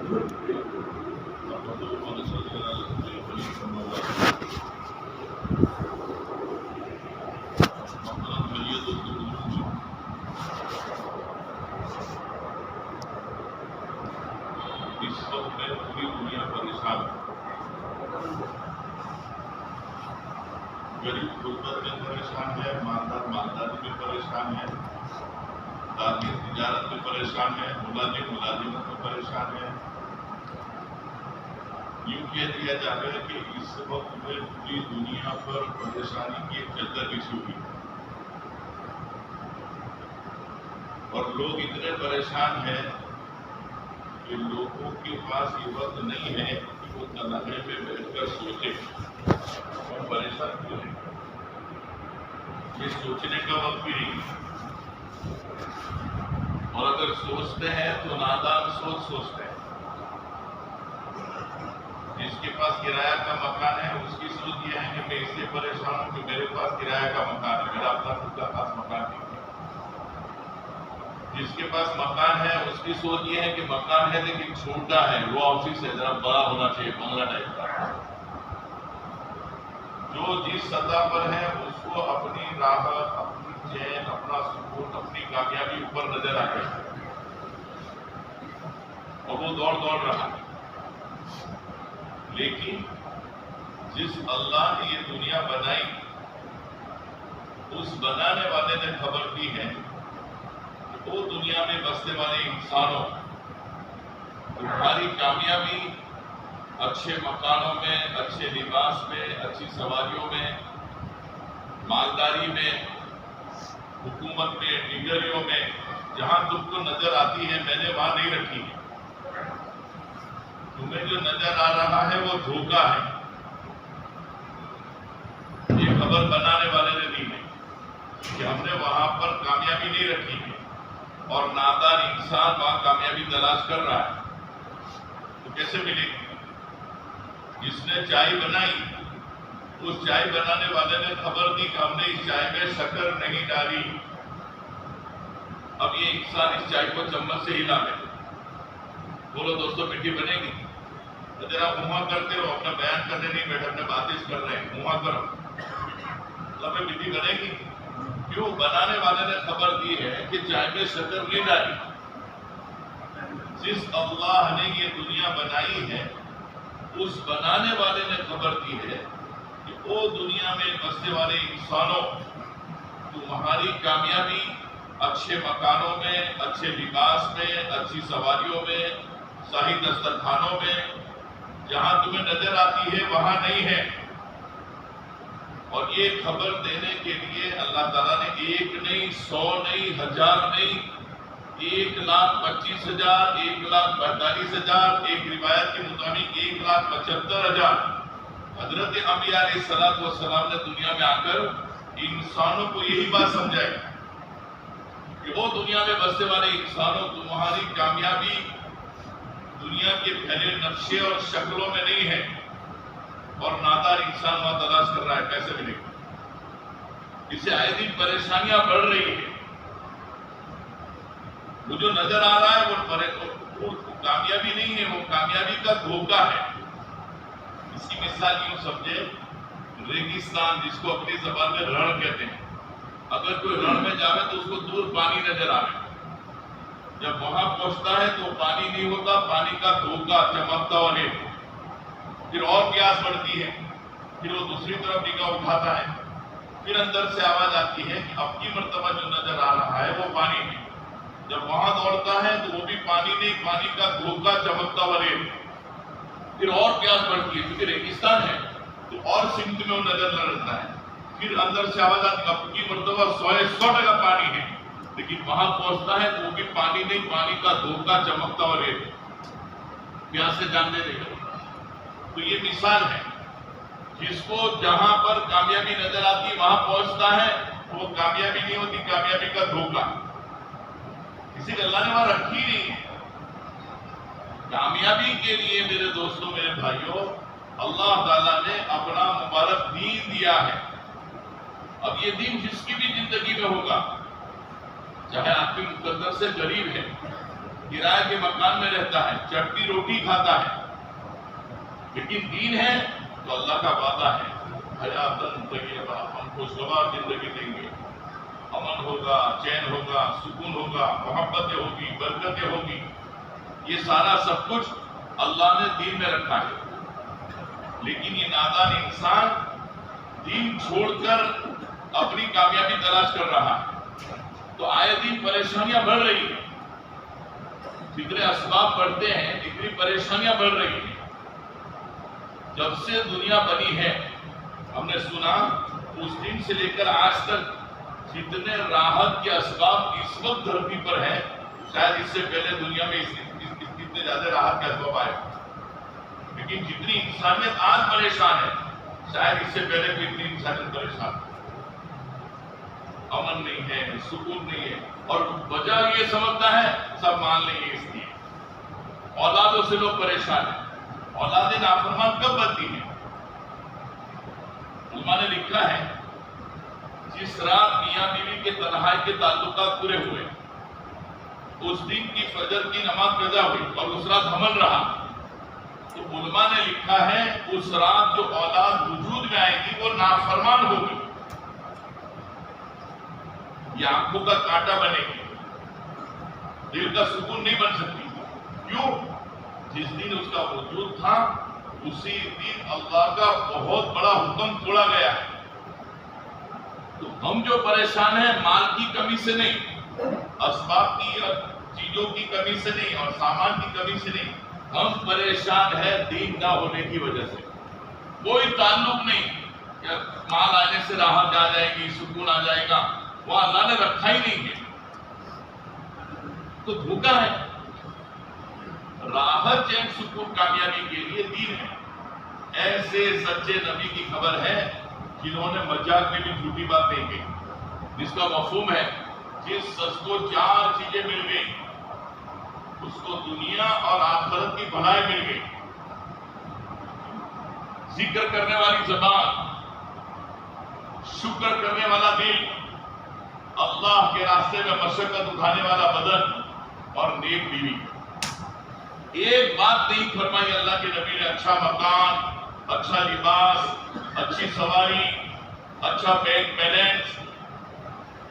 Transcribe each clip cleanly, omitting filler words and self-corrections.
اس وقت میں پوری دنیا پریشان ہے. غریب غربت میں پریشان ہے، مالدار مالداری میں پریشان ہے، تاجر تجارت میں پریشان ہے، ملازم ملازمت میں پریشان ہے. یوں کہہ دیا جاتا ہے کہ اس وقت میں پوری دنیا پر پریشانی کی ایک چادر بچھی ہوئی ہے، اور لوگ اتنے پریشان ہیں کہ لوگوں کے پاس یہ وقت نہیں ہے کہ وہ تنہائی میں بیٹھ کر سوچے اور پریشان کیوں ہیں. یہ سوچنے کا وقت بھی نہیں، اور اگر سوچتے ہیں تو نادان سوچتے ہیں. جس کے پاس کرایہ کا مکان ہے اس کی سوچ یہ ہے کہ میں اس سے پریشان ہوں کہ میرے پاس کرایہ کا مکان ہے، میرا اپنا خود کا خاص مکان نہیں ہے. جس کے پاس مکان ہے اس کی سوچ یہ ہے کہ مکان ہے لیکن چھوٹا ہے، وہ آفس ہے، ذرا بڑا ہونا چاہیے، بنگلہ ٹائپ کا. جو جس سطح پر ہے اس کو اپنی راحت، اپنی چین، اپنا سکون، اپنی کامیابی اوپر نظر آ گئی اور وہ دوڑ رہا ہے. لیکن جس اللہ نے یہ دنیا بنائی اس بنانے والے نے خبر دی ہے کہ وہ دنیا میں بسنے والے انسانوں تمہاری کامیابی اچھے مکانوں میں، اچھے لباس میں، اچھی سواریوں میں، مالداری میں، حکومت میں، ڈگریوں میں، جہاں تم کو نظر آتی ہے میں نے وہاں نہیں رکھی ہے. تمہیں جو نظر آ رہا ہے وہ دھوکہ ہے. یہ خبر بنانے والے نے دی ہے کہ ہم نے وہاں پر کامیابی نہیں رکھی ہے اور نادان انسان وہاں کامیابی تلاش کر رہا ہے. تو کیسے ملے گی؟ جس نے چائے بنائی اس چائے بنانے والے نے خبر دی کہ ہم نے اس چائے میں شکر نہیں ڈالی. اب یہ انسان اس چائے کو چمچ سے ہلا لے. بولو دوستو میٹھی بنے گی؟ تو ذرا منہ کرتے رہو، اپنا بیان کرنے نہیں بیٹھے، اپنے باتیں کر رہے ہیں، منہ کرو. تو میٹھی بنے گی؟ کیوں؟ بنانے والے نے خبر دی ہے کہ چائے میں شکر نہیں ڈالی. جس اللہ نے یہ دنیا بنائی ہے اس بنانے والے نے خبر دی ہے کہ وہ دنیا میں بسنے والے انسانوں تمہاری کامیابی اچھے مکانوں میں، اچھے لباس میں، اچھی سواریوں میں، شاہی دسترخوانوں میں، جہاں تمہیں نظر آتی ہے وہاں نہیں ہے. اور یہ خبر دینے کے لیے اللہ تعالیٰ نے 1 نہیں، 100 نہیں، 1000 نہیں، 1,25,000، 1,42,000، ایک روایت کے مطابق 1,75,000 حضرت انبیاء علیہ السلام نے دنیا میں آ کر انسانوں کو یہی بات سمجھائی کہ وہ دنیا میں بسنے والے انسانوں تمہاری کامیابی دنیا کے پھیلے نقشے اور شکلوں میں نہیں ہے، اور نادار انسان وہاں تلاش کر رہا ہے کیسے ملے گا. اسے آئے دن پریشانیاں بڑھ رہی ہیں. وہ جو نظر آ رہا ہے وہ کامیابی نہیں ہے، وہ کامیابی کا دھوکہ ہے. اس کی مثال یوں سمجھے، ریگستان جس کو اپنی زبان میں رن کہتے ہیں. اگر کوئی رن میں جاوے تو اس کو دور پانی نظر آئے، جب وہاں پہنچتا ہے تو پانی نہیں ہوتا، پانی کا دھوکہ چمکتا ہوا نہیں. پھر اور پیاس بڑھتی ہے، پھر وہ دوسری طرف نگاہ اٹھاتا ہے، پھر اندر سے آواز آتی ہے کہ اب کی مرتبہ جو نظر آ رہا ہے وہ پانی نہیں. جب وہاں دوڑتا ہے تو وہ بھی پانی نہیں، پانی کا دھوکہ چمکتا ہوا ریت. پھر اور پیاس بڑھتی ہے کیونکہ ریگستان ہے تو اور سمت میں وہ نظر نہ رہتا ہے. پھر اندر سے آواز آتی ہے اب کی مرتبہ 100% پانی ہے، لیکن وہاں پہنچتا ہے تو وہ بھی پانی نہیں، پانی کا دھوکہ چمکتا ہوا ریت. پیاس سے جاننے دے گا. تو یہ مثال ہے، جس کو جہاں پر کامیابی نظر آتی وہاں پہنچتا ہے وہ کامیابی نہیں ہوتی، کامیابی کا دھوکہ. اسی لیے اللہ نے وہاں رکھی نہیں ہے. کامیابی کے لیے میرے دوستوں، میرے بھائیوں، اللہ تعالیٰ نے اپنا مبارک دین دیا ہے. اب یہ دین جس کی بھی زندگی میں ہوگا، چاہے آپ کے مقدر سے غریب ہے، کرائے کے مکان میں رہتا ہے، چٹنی روٹی کھاتا ہے، لیکن دین ہے تو اللہ کا وعدہ ہے حیاتن طیبہ، ہم خوشگوار زندگی دیں گے، امن ہوگا، چین ہوگا، سکون ہوگا، محبتیں ہوگی، برکتیں ہوگی. یہ سارا سب کچھ اللہ نے دین میں رکھا ہے. لیکن یہ نادان انسان دین چھوڑ کر اپنی کامیابی تلاش کر رہا ہے، تو آئے دن پریشانیاں بڑھ رہی ہیں. جتنے اسباب بڑھتے ہیں اتنی پریشانیاں بڑھ رہی ہیں. جب سے دنیا بنی ہے ہم نے سنا اس دن سے لے کر آج تک جتنے راحت کے اسباب اس وقت دھرتی پر ہیں، شاید اس سے پہلے دنیا میں اتنے زیادہ راحت کے اسباب آئے. لیکن جتنی انسانیت آج پریشان ہے شاید اس سے پہلے بھی اتنی انسانیت پریشان ہے. امن نہیں ہے، سکون نہیں ہے، اور وجہ یہ سمجھتا ہے سب مان لیں گے. اس لیے اولادوں سے لوگ پریشان ہیں. اولادیں نافرمان کب بنتی ہیں؟ علماء نے لکھا ہے جس رات میاں بیوی کے تنہائی کے تعلقات پورے ہوئے، اس دن کی فجر کی نماز قضا ہوئی اور اس رات حمل رہا، تو علماء نے لکھا ہے اس رات جو اولاد وجود میں آئے گی وہ نافرمان ہوگی، یہ آنکھوں کا کانٹا بنے گی، دل کا سکون نہیں بن سکتی. کیوں؟ جس دن اس کا وجود تھا اسی دن اللہ کا بہت بڑا حکم توڑا گیا ہے. تو ہم جو پریشان ہیں مال کی کمی سے نہیں، اسباب کی اور چیزوں کی کمی سے نہیں، اور سامان کی کمی سے نہیں، ہم پریشان ہیں دین نہ ہونے کی وجہ سے. کوئی تعلق نہیں کہ مال آنے سے راحت آ جائے گی، سکون آ جائے گا، وہ اللہ نے رکھا ہی نہیں ہے. تو دھوکا ہے. راحت چین سکون کامیابی کے لیے دین ہے. ایسے سچے نبی کی خبر ہے جنہوں نے مجاز میں بھی جھوٹی بات نہیں کہی، جس کا مفہوم ہے جس شخص کو 4 چیزیں مل گئی اس کو دنیا اور آخرت کی بھلائی مل گئی. ذکر کرنے والی زبان، شکر کرنے والا دل، اللہ کے راستے میں مشقت اٹھانے والا بدن اور نیک بیوی. ایک بات نہیں فرمائی اللہ کے نبی نے اچھا مکان، اچھا لباس، اچھی سواری، اچھا بینک بیلنس،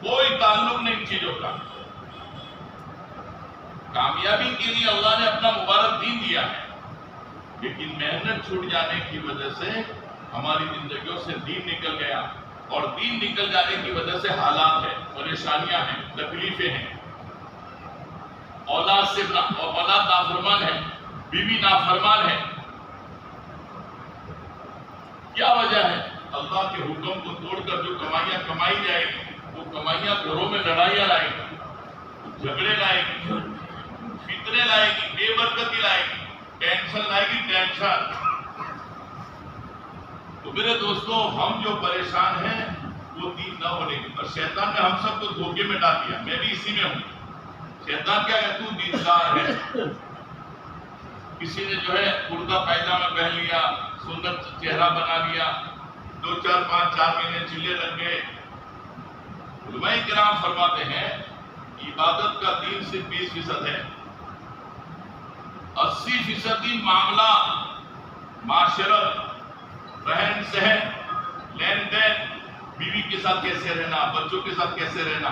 کوئی تعلق نہیں چیزوں کا. کامیابی کے لیے اللہ نے اپنا مبارک دین دیا ہے، لیکن محنت چھوٹ جانے کی وجہ سے ہماری زندگیوں سے دین نکل گیا، اور دین نکل جانے کی وجہ سے حالات ہیں، پریشانیاں ہیں، تکلیفیں ہیں. اولاد نافرمان ہے، بیوی نافرمان ہے. کیا وجہ ہے؟ اللہ کے حکم کو توڑ کر جو کمائیاں کمائی جائے گی وہ کمائیاں گھروں میں لڑائیاں لائے گی، جھگڑے لائے گی، فتنے لائے گی، بے برکتی لائے گی، ٹینشن لائے گی، ٹینشن. تو میرے دوستو ہم جو پریشان ہیں وہ دین نہ ہونے کی، اور شیطان نے ہم سب کو دھوکے میں ڈال دیا. میں بھی اسی میں ہوں. شیطان کیا ہے؟ تو دیندار ہے. کسی نے جو ہے کرتا پائجامہ پہن لیا، سندر چہرہ بنا لیا، 2 4 5 4 مہینے چلے لگ گئے. علماء کرام فرماتے ہیں عبادت کا دین صرف 20% ہے. 80% معاملہ، معاشرت، رہن سہن، لین دین، بیوی کے ساتھ کیسے رہنا، بچوں کے ساتھ کیسے رہنا،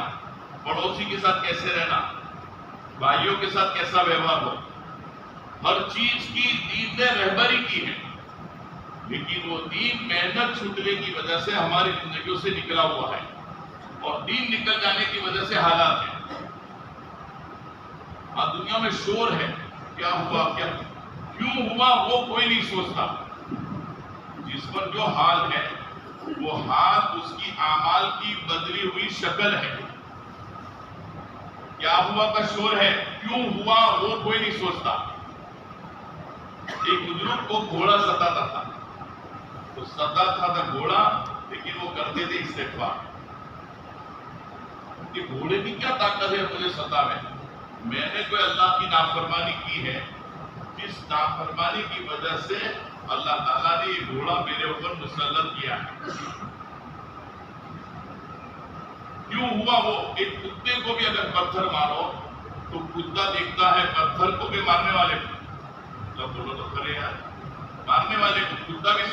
پڑوسی کے ساتھ کیسے رہنا، بھائیوں کے ساتھ کیسا ویوہار ہو، ہر چیز کی دین نے رہبری کی ہے. لیکن وہ دین محنت چھوٹنے کی وجہ سے ہماری زندگیوں سے نکلا ہوا ہے، اور دین نکل جانے کی وجہ سے حالات ہیں. آج دنیا میں شور ہے، کیا ہوا، کیوں ہوا وہ کوئی نہیں سوچتا. جس پر جو حال ہے وہ حال اس کی اعمال کی بدلی ہوئی شکل ہے. کیا ہوا کا شور ہے، کیوں ہوا وہ کوئی نہیں سوچتا. ایک بزرگ کو گھوڑا ستاتا تھا، تو ستاتا تھا گھوڑا، لیکن وہ کرتے تھے استغفار. کہ گھوڑے کی کیا طاقت ہے مجھے ستاوے؟ میں نے کوئی اللہ کی نافرمانی کی ہے، جس نافرمانی کی وجہ سے اللہ تعالیٰ نے یہ گھوڑا میرے اوپر مسلط کیا ہے. کیوں ہوا وہ؟ ایک کتے کو بھی اگر پتھر مارو تو کتا دیکھتا ہے پتھر کو بھی مارنے والے کو، جب بولو تو کرے یار، مارنے والے کو کتا بھی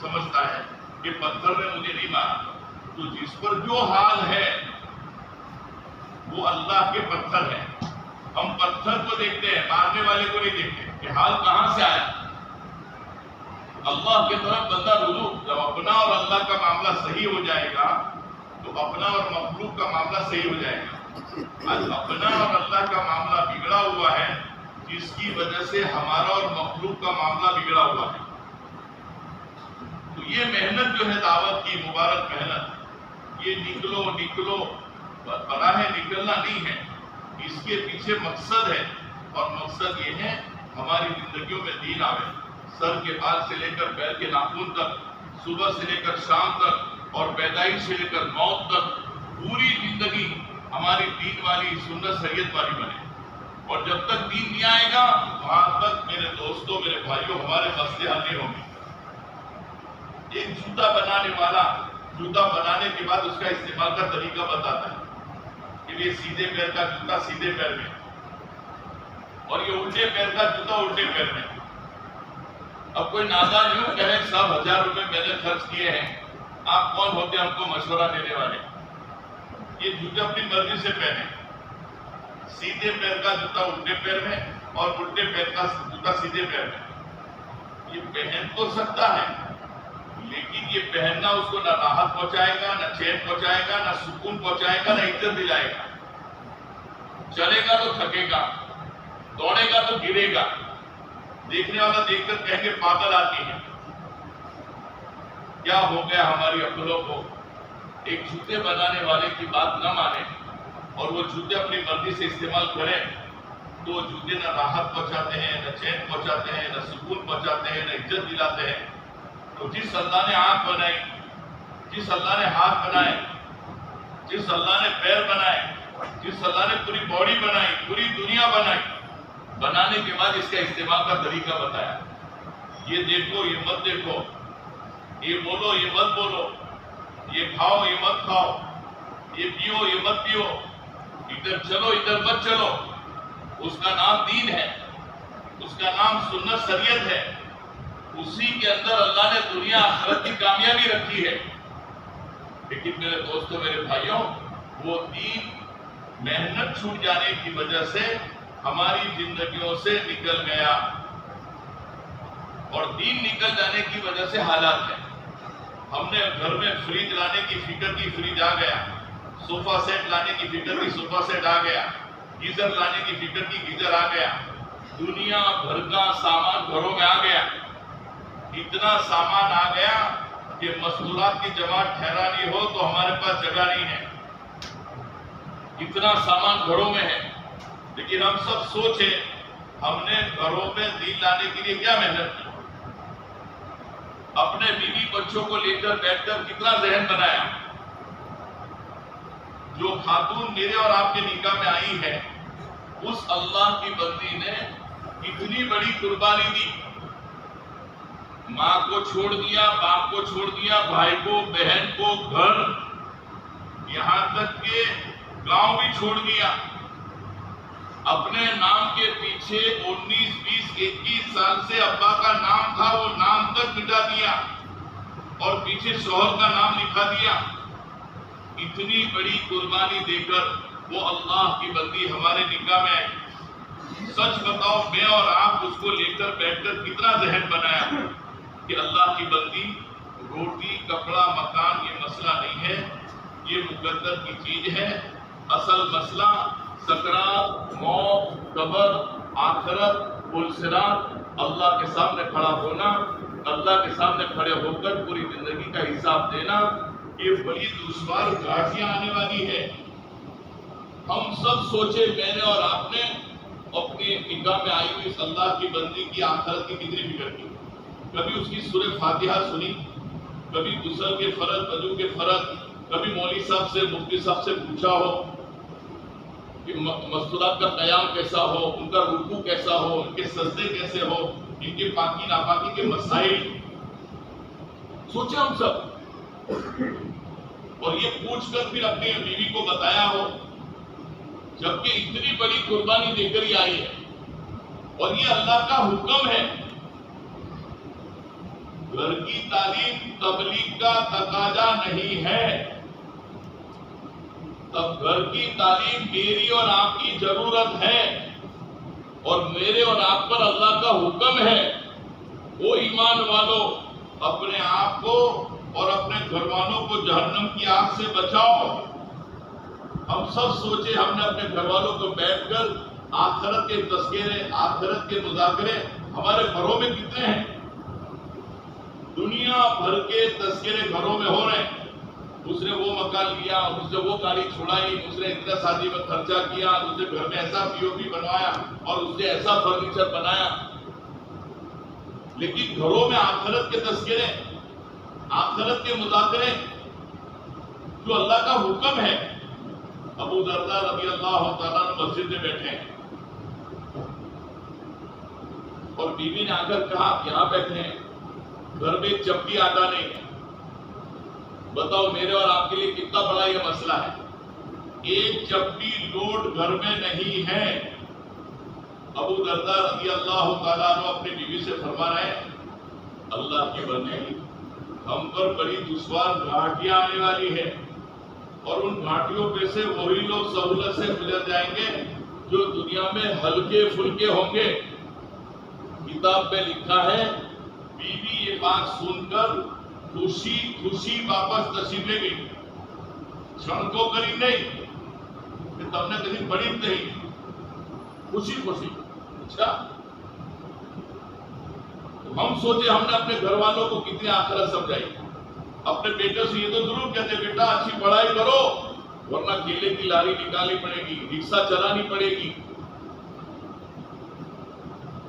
سمجھتا ہے کہ پتھر نے مجھے نہیں مارا. تو جس پر جو حال ہے وہ اللہ کے پتھر ہے. ہم پتھر کو دیکھتے ہیں، مارنے والے کو نہیں دیکھتے کہ حال کہاں سے آیا. اللہ کی طرف بندہ رجوع جب اپنا اور اللہ کا معاملہ صحیح ہو جائے گا تو اپنا اور مخلوق کا معاملہ صحیح ہو جائے گا. آج اپنا اور اللہ کا معاملہ بگڑا ہوا ہے، جس کی وجہ سے ہمارا اور مخلوق کا معاملہ بگڑا ہوا ہے. تو یہ محنت جو ہے دعوت کی مبارک محنت، یہ نکلو نکلو براہ نکلنا نہیں ہے، اس کے پیچھے مقصد ہے. اور مقصد یہ ہے ہماری زندگیوں میں دین آوے. سر کے بال سے لے کر پیر کے ناخن تک، صبح سے لے کر شام تک، اور پیدائش سے لے کر موت تک پوری زندگی ہماری دین والی سنت شریعت والی بنے. اور جب تک دین نہیں آئے گا وہاں تک میرے دوستوں میرے بھائیوں ہمارے مسئلے حل نہیں ہوں گے. ایک جوتا بنانے والا جوتا بنانے کے بعد اس کا استعمال کا طریقہ بتاتا ہے کہ یہ سیدھے پیر کا جوتا سیدھے پیر میں، اور یہ الٹے پیر کا جوتا الٹے پیر میں. اب کوئی نادان یوں کہے 100,000 روپے میں نے خرچ کیے ہیں، آپ کون ہوتے ہم کو مشورہ دینے والے؟ یہ جوتے اپنی مرضی سے پہنے، سیدھے پیر کا جوتا الٹے پیر میں اور الٹے پیر کا جوتا سیدھے پیر میں. یہ پہن تو سکتا ہے لیکن یہ پہننا اس کو نہ راحت پہنچائے گا، نہ چین پہنچائے گا، نہ سکون پہنچائے گا، نہ عزت دلائے گا. چلے گا تو تھکے گا، دوڑے گا تو گرے گا، دیکھنے والا دیکھ کر کہیں گے پاگل آتی ہے. کیا ہو گیا ہماری عقلوں کو؟ ایک جوتے بنانے والے کی بات نہ مانے اور وہ جوتے اپنی مرضی سے استعمال کریں تو وہ جوتے نہ راحت پہنچاتے ہیں، نہ چین پہنچاتے ہیں، نہ سکون پہنچاتے ہیں، نہ عزت دلاتے ہیں. تو جس اللہ نے آنکھ بنائی، جس اللہ نے ہاتھ بنائے، جس اللہ نے پیر بنائے، جس اللہ نے پوری باڈی بنائی، پوری دنیا بنائی، بنانے کے بعد اس کا استعمال کا طریقہ بتایا. یہ دیکھو یہ مت دیکھو، یہ بولو یہ مت بولو، یہ کھاؤ یہ مت کھاؤ، یہ پیو یہ مت پیو، ادھر چلو ادھر مت چلو. اس کا نام دین ہے، اس کا نام سنت شریعت ہے. اسی کے اندر اللہ نے دنیا آخرت کی کامیابی رکھی ہے. لیکن میرے دوستوں میرے بھائیوں، وہ دین محنت چھوٹ جانے کی وجہ سے ہماری زندگیوں سے نکل گیا، اور دین نکل جانے کی وجہ سے حالات ہیں. ہم نے گھر میں فریج لانے کی فکر کی، فریج آ گیا. صوفہ سیٹ لانے کی فکر کی، صوفہ سیٹ آ گیا. گیزر لانے کی فکر کی، گیزر آ گیا. دنیا بھر کا سامان گھروں میں آ گیا. اتنا سامان آ گیا کہ مستورات کی جماعت ٹھہرانی ہو تو ہمارے پاس جگہ نہیں ہے. اتنا سامان گھروں میں ہے. لیکن ہم سب سوچیں ہم نے گھروں میں دین لانے کے لیے کیا محنت کی؟ اپنے بیوی بچوں کو لے کر بیٹھ کر کتنا ذہن بنایا. جو خاتون میرے اور آپ کے نکاح میں آئی ہے اس اللہ کی بندی نے اتنی بڑی قربانی دی. ماں کو چھوڑ دیا، باپ کو چھوڑ دیا، بھائی کو، بہن کو، گھر، یہاں تک کہ گاؤں بھی چھوڑ دیا. اپنے نام کے پیچھے 19، 20، 21 سال سے ابا کا نام تھا وہ نام تک مٹا دیا اور پیچھے شوہر کا نام لکھا دیا. اتنی بڑی قربانی دے کر وہ اللہ کی بندی ہمارے نکاح میں آئی. سچ بتاؤ میں اور آپ اس کو لے کر بیٹھ کر کتنا ذہن بنایا کہ اللہ کی بندی روٹی کپڑا مکان یہ مسئلہ نہیں ہے، یہ مقدر کی چیز ہے. اصل مسئلہ سکرات، موت، قبر، آخرت، پلسرات، اللہ کے سامنے کھڑا ہونا، اللہ کے سامنے کھڑے ہو کر پوری زندگی کا حساب دینا، یہ بڑی دشوار گھاٹیاں آنے والی ہے. ہم سب سوچے میں نے اور آپ نے اپنی نگاہ میں آئی ہوئی اس اللہ کی بندی کی آخرت کی کتنی فکر کی. کبھی اس کی سورہ فاتحہ سنی، کبھی غسل کے فرض، وضو کے فرض، کبھی مولوی صاحب سے مفتی صاحب سے پوچھا ہو کہ مستورات کا قیام کیسا ہو، ان کا رکوع کیسا ہو، ان کے سجدے کیسے ہو، ان کے پاکی ناپاکی کے مسائل سوچے ہم سب. اور یہ پوچھ کر پھر اپنی بیوی کو بتایا ہو جبکہ اتنی بڑی قربانی دے کر ہی آئی ہے، اور یہ اللہ کا حکم ہے۔ گھر کی تعلیم تبلیغ کا تقاضا نہیں ہے، تب گھر کی تعلیم میری اور آپ کی ضرورت ہے، اور میرے اور آپ پر اللہ کا حکم ہے۔ وہ ایمان والوں اپنے آپ کو اور اپنے گھر والوں کو جہنم کی آگ سے بچاؤ۔ ہم سب سوچے، ہم نے اپنے گھر والوں کو بیٹھ کر آخرت کے تذکرے، آخرت کے مذاکرے ہمارے گھروں میں کتنے ہیں؟ دنیا بھر کے تذکرے گھروں میں ہو رہے ہیں۔ اس نے وہ مکان لیا، اس نے وہ گاڑی چھوڑائی، اس نے اتنا شادی میں خرچہ کیا، اس نے گھر میں ایسا پی او پی بنوایا، اور اس نے ایسا فرنیچر بنایا۔ لیکن گھروں میں آخرت کے تذکرے، آخرت کے مذاکرے، جو اللہ کا حکم ہے۔ ابو درداء رضی اللہ تعالیٰ عنہ مسجد میں بیٹھے ہیں، اور بیوی نے آ کر کہا آپ یہاں بیٹھے ہیں، گھر میں چپی آتا نہیں ہے، بتاؤ میرے اور آپ کے لیے کتنا بڑا یہ مسئلہ ہے۔ ایک چپی لوڈ گھر میں نہیں ہے۔ ابو درداء رضی اللہ تعالیٰ عنہ اپنی بیوی سے فرما رہے ہیں، اللہ کی بندے، ہم پر بڑی دشوار گھاٹیاں آنے والی ہے، اور ان گھاٹیوں پہ سے وہی لوگ سہولت سے گزر جائیں گے جو دنیا میں ہلکے پھلکے ہوں گے۔ کتاب میں لکھا ہے، بیوی یہ بات سن کر خوشی خوشی واپس تشریف لے گئی، چھڑ کو قریب نہیں کہ تم نے کہیں بڑی نہیں، خوشی خوشی۔ اچھا، ہم سوچے ہم نے اپنے گھر والوں کو کتنی آخرت سمجھائی۔ اپنے بیٹے سے یہ تو ضرور کہتے بیٹا اچھی پڑھائی کرو، ورنہ کیلے کی لاری نکالنی پڑے گی، رکشہ چلانی پڑے گی۔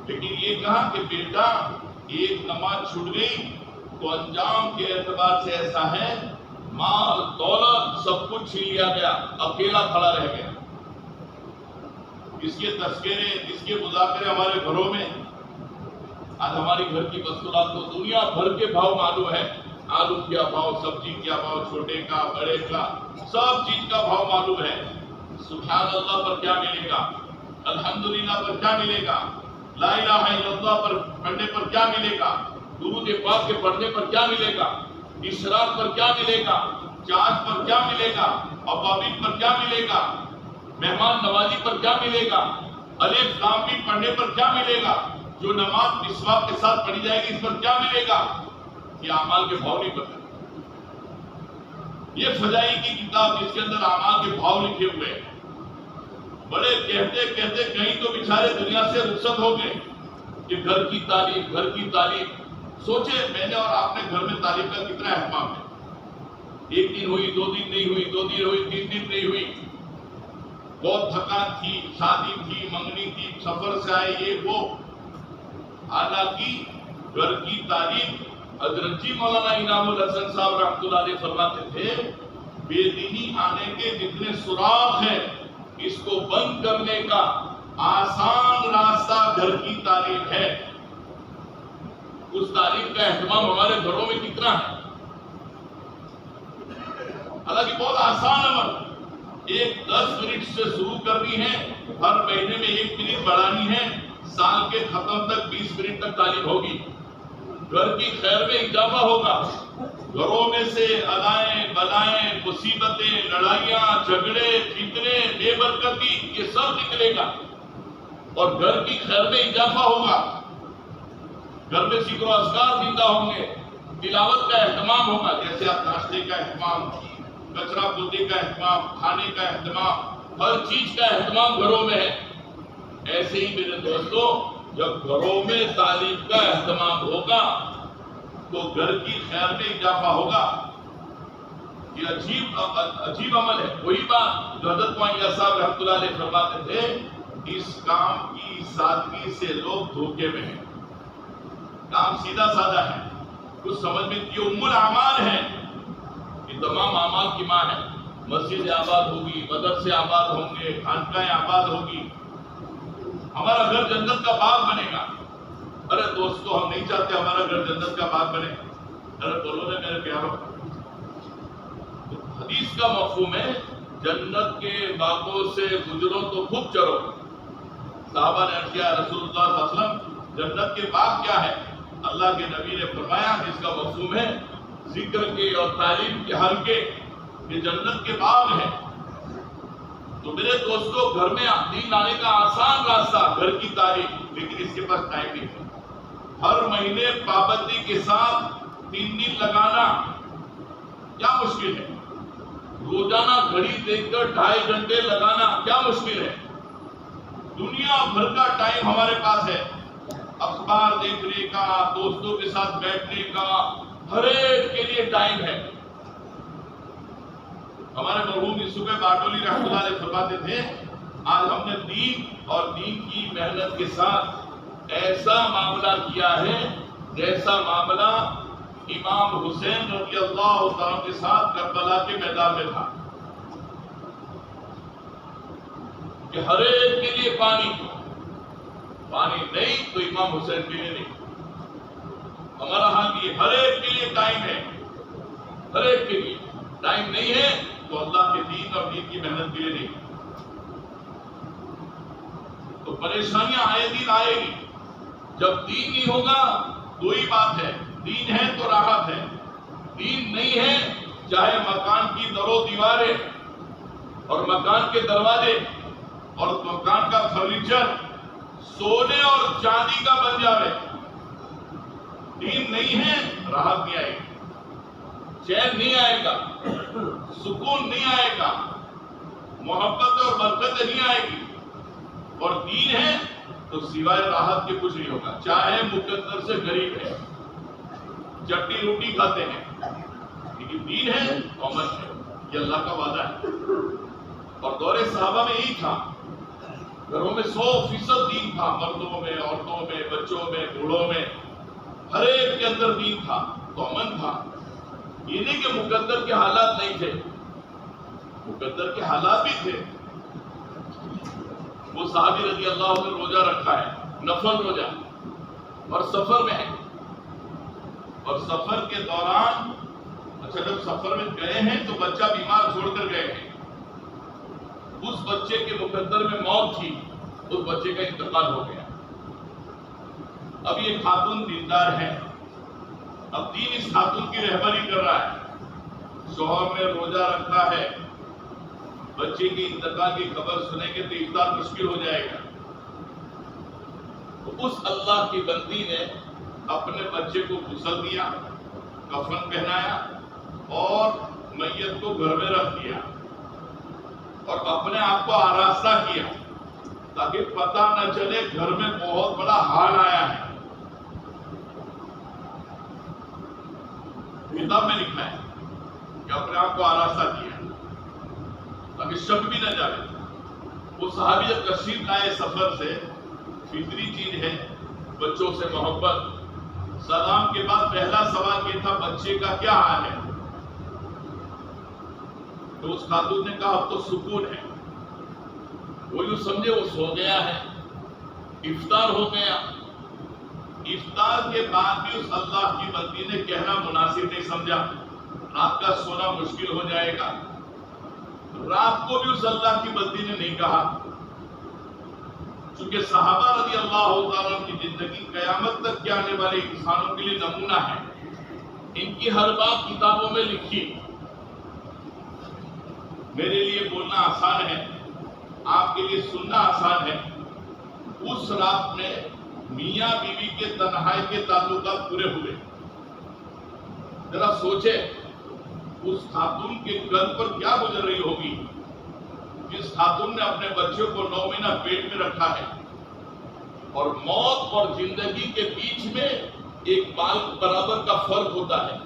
لیکن یہ کہا کہ بیٹا ایک نماز چھوٹ گئی تو انجام کے اعتبار سے ایسا ہے، مال دولت سب کچھ چھین لیا گیا، اکیلا کھڑا رہ گیا۔ اس کے تذکرے، اس کے مذاکرے ہمارے گھروں میں۔ آج ہماری گھر کی مستورات کو دنیا بھر کے بھاؤ معلوم ہے، آلو کیا بھاؤ، سبزی کیا بھاؤ، چھوٹے کا بڑے کا سب چیز کا بھاؤ معلوم ہے۔ سبحان اللہ پر کیا ملے گا، الحمدللہ پر کیا ملے گا، لا الہ الا اللہ پر پڑھنے پر کیا ملے گا، درود پاک کے پڑھنے پر کیا ملے گا، اشراق پر کیا ملے گا، چاش پر کیا ملے گا، ابابیل پر کیا ملے گا، مہمان نوازی پر کیا ملے گا، الف لام میم پڑھنے پر کیا ملے گا، جو نماز مسواک کے ساتھ پڑھی جائے گی اس پر کیا ملے گا۔ یہ اعمال کے بھاؤ نہیں پتہ۔ یہ فضائی کی کتاب جس کے اندر اعمال کے بھاؤ لکھے ہوئے ہیں، بڑے کہتے کہتے کہیں تو بیچارے دنیا سے رخصت ہو گئے کہ گھر کی تعلیم، گھر کی تعلیم۔ سوچے میں نے اور آپ نے گھر میں تعلیم کا کتنا اہتمام ہے۔ ایک دن ہوئی، دو دن نہیں ہوئی، 2 دن ہوئی، 3 دن نہیں ہوئی، بہت تھکان تھی، شادی تھی، منگنی تھی، سفر سے آئے، یہ وہ۔ حالانکہ گھر کی تعلیم، حضرت جی مولانا انعام الحسن صاحب رحمۃ اللہ علیہ فرماتے تھے، بے دینی آنے کے جتنے سوراخ ہیں اس کو بند کرنے کا آسان راستہ گھر کی تعلیم ہے۔ اس تعلیم کا اہتمام ہمارے گھروں میں کتنا ہے؟ حالانکہ بہت آسان عمل، ایک 10 منٹ سے شروع کرنی ہے، ہر مہینے میں 1 منٹ بڑھانی ہے، سال کے ختم تک 20 منٹ تک تعلیم ہوگی، گھر کی خیر میں اضافہ ہوگا، گھروں میں سے ادائیں بلائیں، مصیبتیں، لڑائیاں، جھگڑے، فتنے، بے برکتی، یہ سب نکلے گا، اور گھر کی خیر میں اضافہ ہوگا، گھر میں ذکر و اذکار زندہ ہوں گے، تلاوت کا اہتمام ہوگا۔ جیسے آپ ناشتے کا اہتمام، کچرا پوتے کا اہتمام، کھانے کا اہتمام، ہر چیز کا اہتمام گھروں میں ہے۔ ایسے ہی میرے دوستوں، جب گھروں میں تعلیم کا اہتمام ہوگا تو گھر کی خیر میں اضافہ ہوگا۔ یہ عجیب عمل ہے۔ وہی بات جو حضرت معاویہ صاحب رحمۃ اللہ علیہ فرماتے تھے، اس کام کی سادگی سے لوگ دھوکے میں ہیں۔ کام سیدھا سادہ ہے، کچھ سمجھ میں یہ ام الاعمال ہے، یہ تمام اعمال کی ماں ہے۔ مسجد آباد ہوگی، مدرسے آباد ہوں گے، خانقاہیں آباد ہوگی، ہمارا گھر جنت کا باغ بنے گا۔ ارے دوستو، ہم نہیں چاہتے ہمارا گھر جنت کا باغ بنے۔ ارے بولو نا میرے پیارو، حدیث کا مفہوم ہے جنت کے باغوں سے گزرو تو خوب چرو. صحابہ نے عرض کیا رسول اللہ صلی اللہ علیہ وسلم جنت کے باغ کیا ہے؟ اللہ کے نبی نے فرمایا جس کا مفہوم ہے ذکر کے اور تعلیم کے حلقے، یہ جنت کے باغ ہیں. تو میرے دوستوں گھر میں دین لانے کا آسان راستہ گھر کی تعلیم، لیکن اس کے پاس ٹائم نہیں ہے. ہر مہینے پابندی کے ساتھ 3 دن لگانا کیا مشکل ہے؟ روزانہ گھڑی دیکھ کر 2.5 گھنٹے لگانا کیا مشکل ہے؟ دنیا بھر کا ٹائم ہمارے پاس ہے، اخبار دیکھنے کا، دوستوں کے ساتھ بیٹھنے کا، ہر ایک کے لیے ٹائم ہے. ہمارے مرحوم یوسف باٹولی رحمۃ اللہ علیہ فرماتے تھے آج ہم نے دین اور دین کی محنت کے ساتھ ایسا معاملہ کیا ہے جیسا معاملہ امام حسین رضی اللہ تعالیٰ کے ساتھ کربلا کے میدان میں تھا کہ ہر ایک کے لیے پانی نہیں تو امام حسین کے لیے نہیں. ہمارا حال یہ ہر ایک کے لیے ٹائم ہے، ہر ایک کے لیے ٹائم نہیں ہے تو اللہ کے دین اور دین کی محنت کے لیے نہیں. تو پریشانیاں آئے دن آئے گی. جب دین نہیں ہوگا دو ہی بات ہے، دین ہے تو راحت ہے، دین نہیں ہے چاہے مکان کی در و دیواریں اور مکان کے دروازے اور مکان کا فرنیچر سونے اور چاندی کا بن جاوے، دین نہیں ہے راحت نہیں آئے گی، چین نہیں آئے گا، سکون نہیں آئے گا، محبت اور برکت نہیں آئے گی. اور دین ہے تو سوائے راحت کے کچھ نہیں ہوگا. چاہے مقدر سے غریب ہے، چٹنی روٹی کھاتے ہیں، لیکن دین ہے تو امن ہے، یہ اللہ کا وعدہ ہے. اور دور صحابہ میں یہی تھا، گھروں میں 100% دین تھا، مردوں میں، عورتوں میں، بچوں میں، بوڑھوں میں، ہر ایک کے اندر دین تھا تو امن تھا. یہ نہیں کہ مقدر کے حالات نہیں تھے، مقدر کے حالات بھی تھے. وہ صحابی رضی اللہ عنہ نے روزہ رکھا ہے، نفل روزہ، اور سفر میں ہے، اور سفر کے دوران اچھا جب سفر میں گئے ہیں تو بچہ بیمار چھوڑ کر گئے ہیں، اس بچے کے مقدر میں موت تھی، اس بچے کا انتقال ہو گیا. اب یہ خاتون دیندار ہے، اب دین اس خاتون کی رہبری کر رہا ہے، شوہر نے روزہ رکھا ہے، بچے کی انتقال کی خبر سنیں گے تو افطار مشکل ہو جائے گا. تو اس اللہ کی بندی نے اپنے بچے کو غسل دیا، کفن پہنایا اور میت کو گھر میں رکھ دیا اور اپنے آپ کو آراستہ کیا تاکہ پتہ نہ چلے گھر میں بہت بڑا حال آیا ہے. کتاب میں لکھا ہے کہ اپنے آپ کو آراستہ کیا تاکہ شک بھی نہ جائے. وہ صحابی جب تشریف لائے سفر سے، فطری چیز ہے بچوں سے محبت. سلام کے بعد پہلا سوال یہ تھا بچے کا کیا حال ہے؟ تو اس خاتون نے کہا اب تو سکون ہے. وہ یوں سمجھے وہ سو گیا ہے، افطار ہو گیا. افطار کے بعد بھی اس اللہ کی بندی نے کہنا مناسب نہیں سمجھا، رات کا سونا مشکل ہو جائے گا. رات کو بھی اس اللہ کی بندی نے نہیں کہا، چونکہ صحابہ رضی اللہ تعالیٰ کی زندگی قیامت تک کے آنے والے انسانوں کے لیے نمونہ ہے. ان کی ہر بات کتابوں میں لکھی. میرے لیے بولنا آسان ہے، آپ کے لیے سننا آسان ہے. اس رات میں میاں بیوی کے تنہائی کے تعلقات پورے ہوئے. ذرا سوچے اس خاتون کے گھر پر کیا گزر رہی ہوگی جس خاتون نے اپنے بچوں کو 9 مہینہ پیٹ میں رکھا ہے اور موت اور زندگی کے بیچ میں ایک بال برابر کا فرق ہوتا ہے.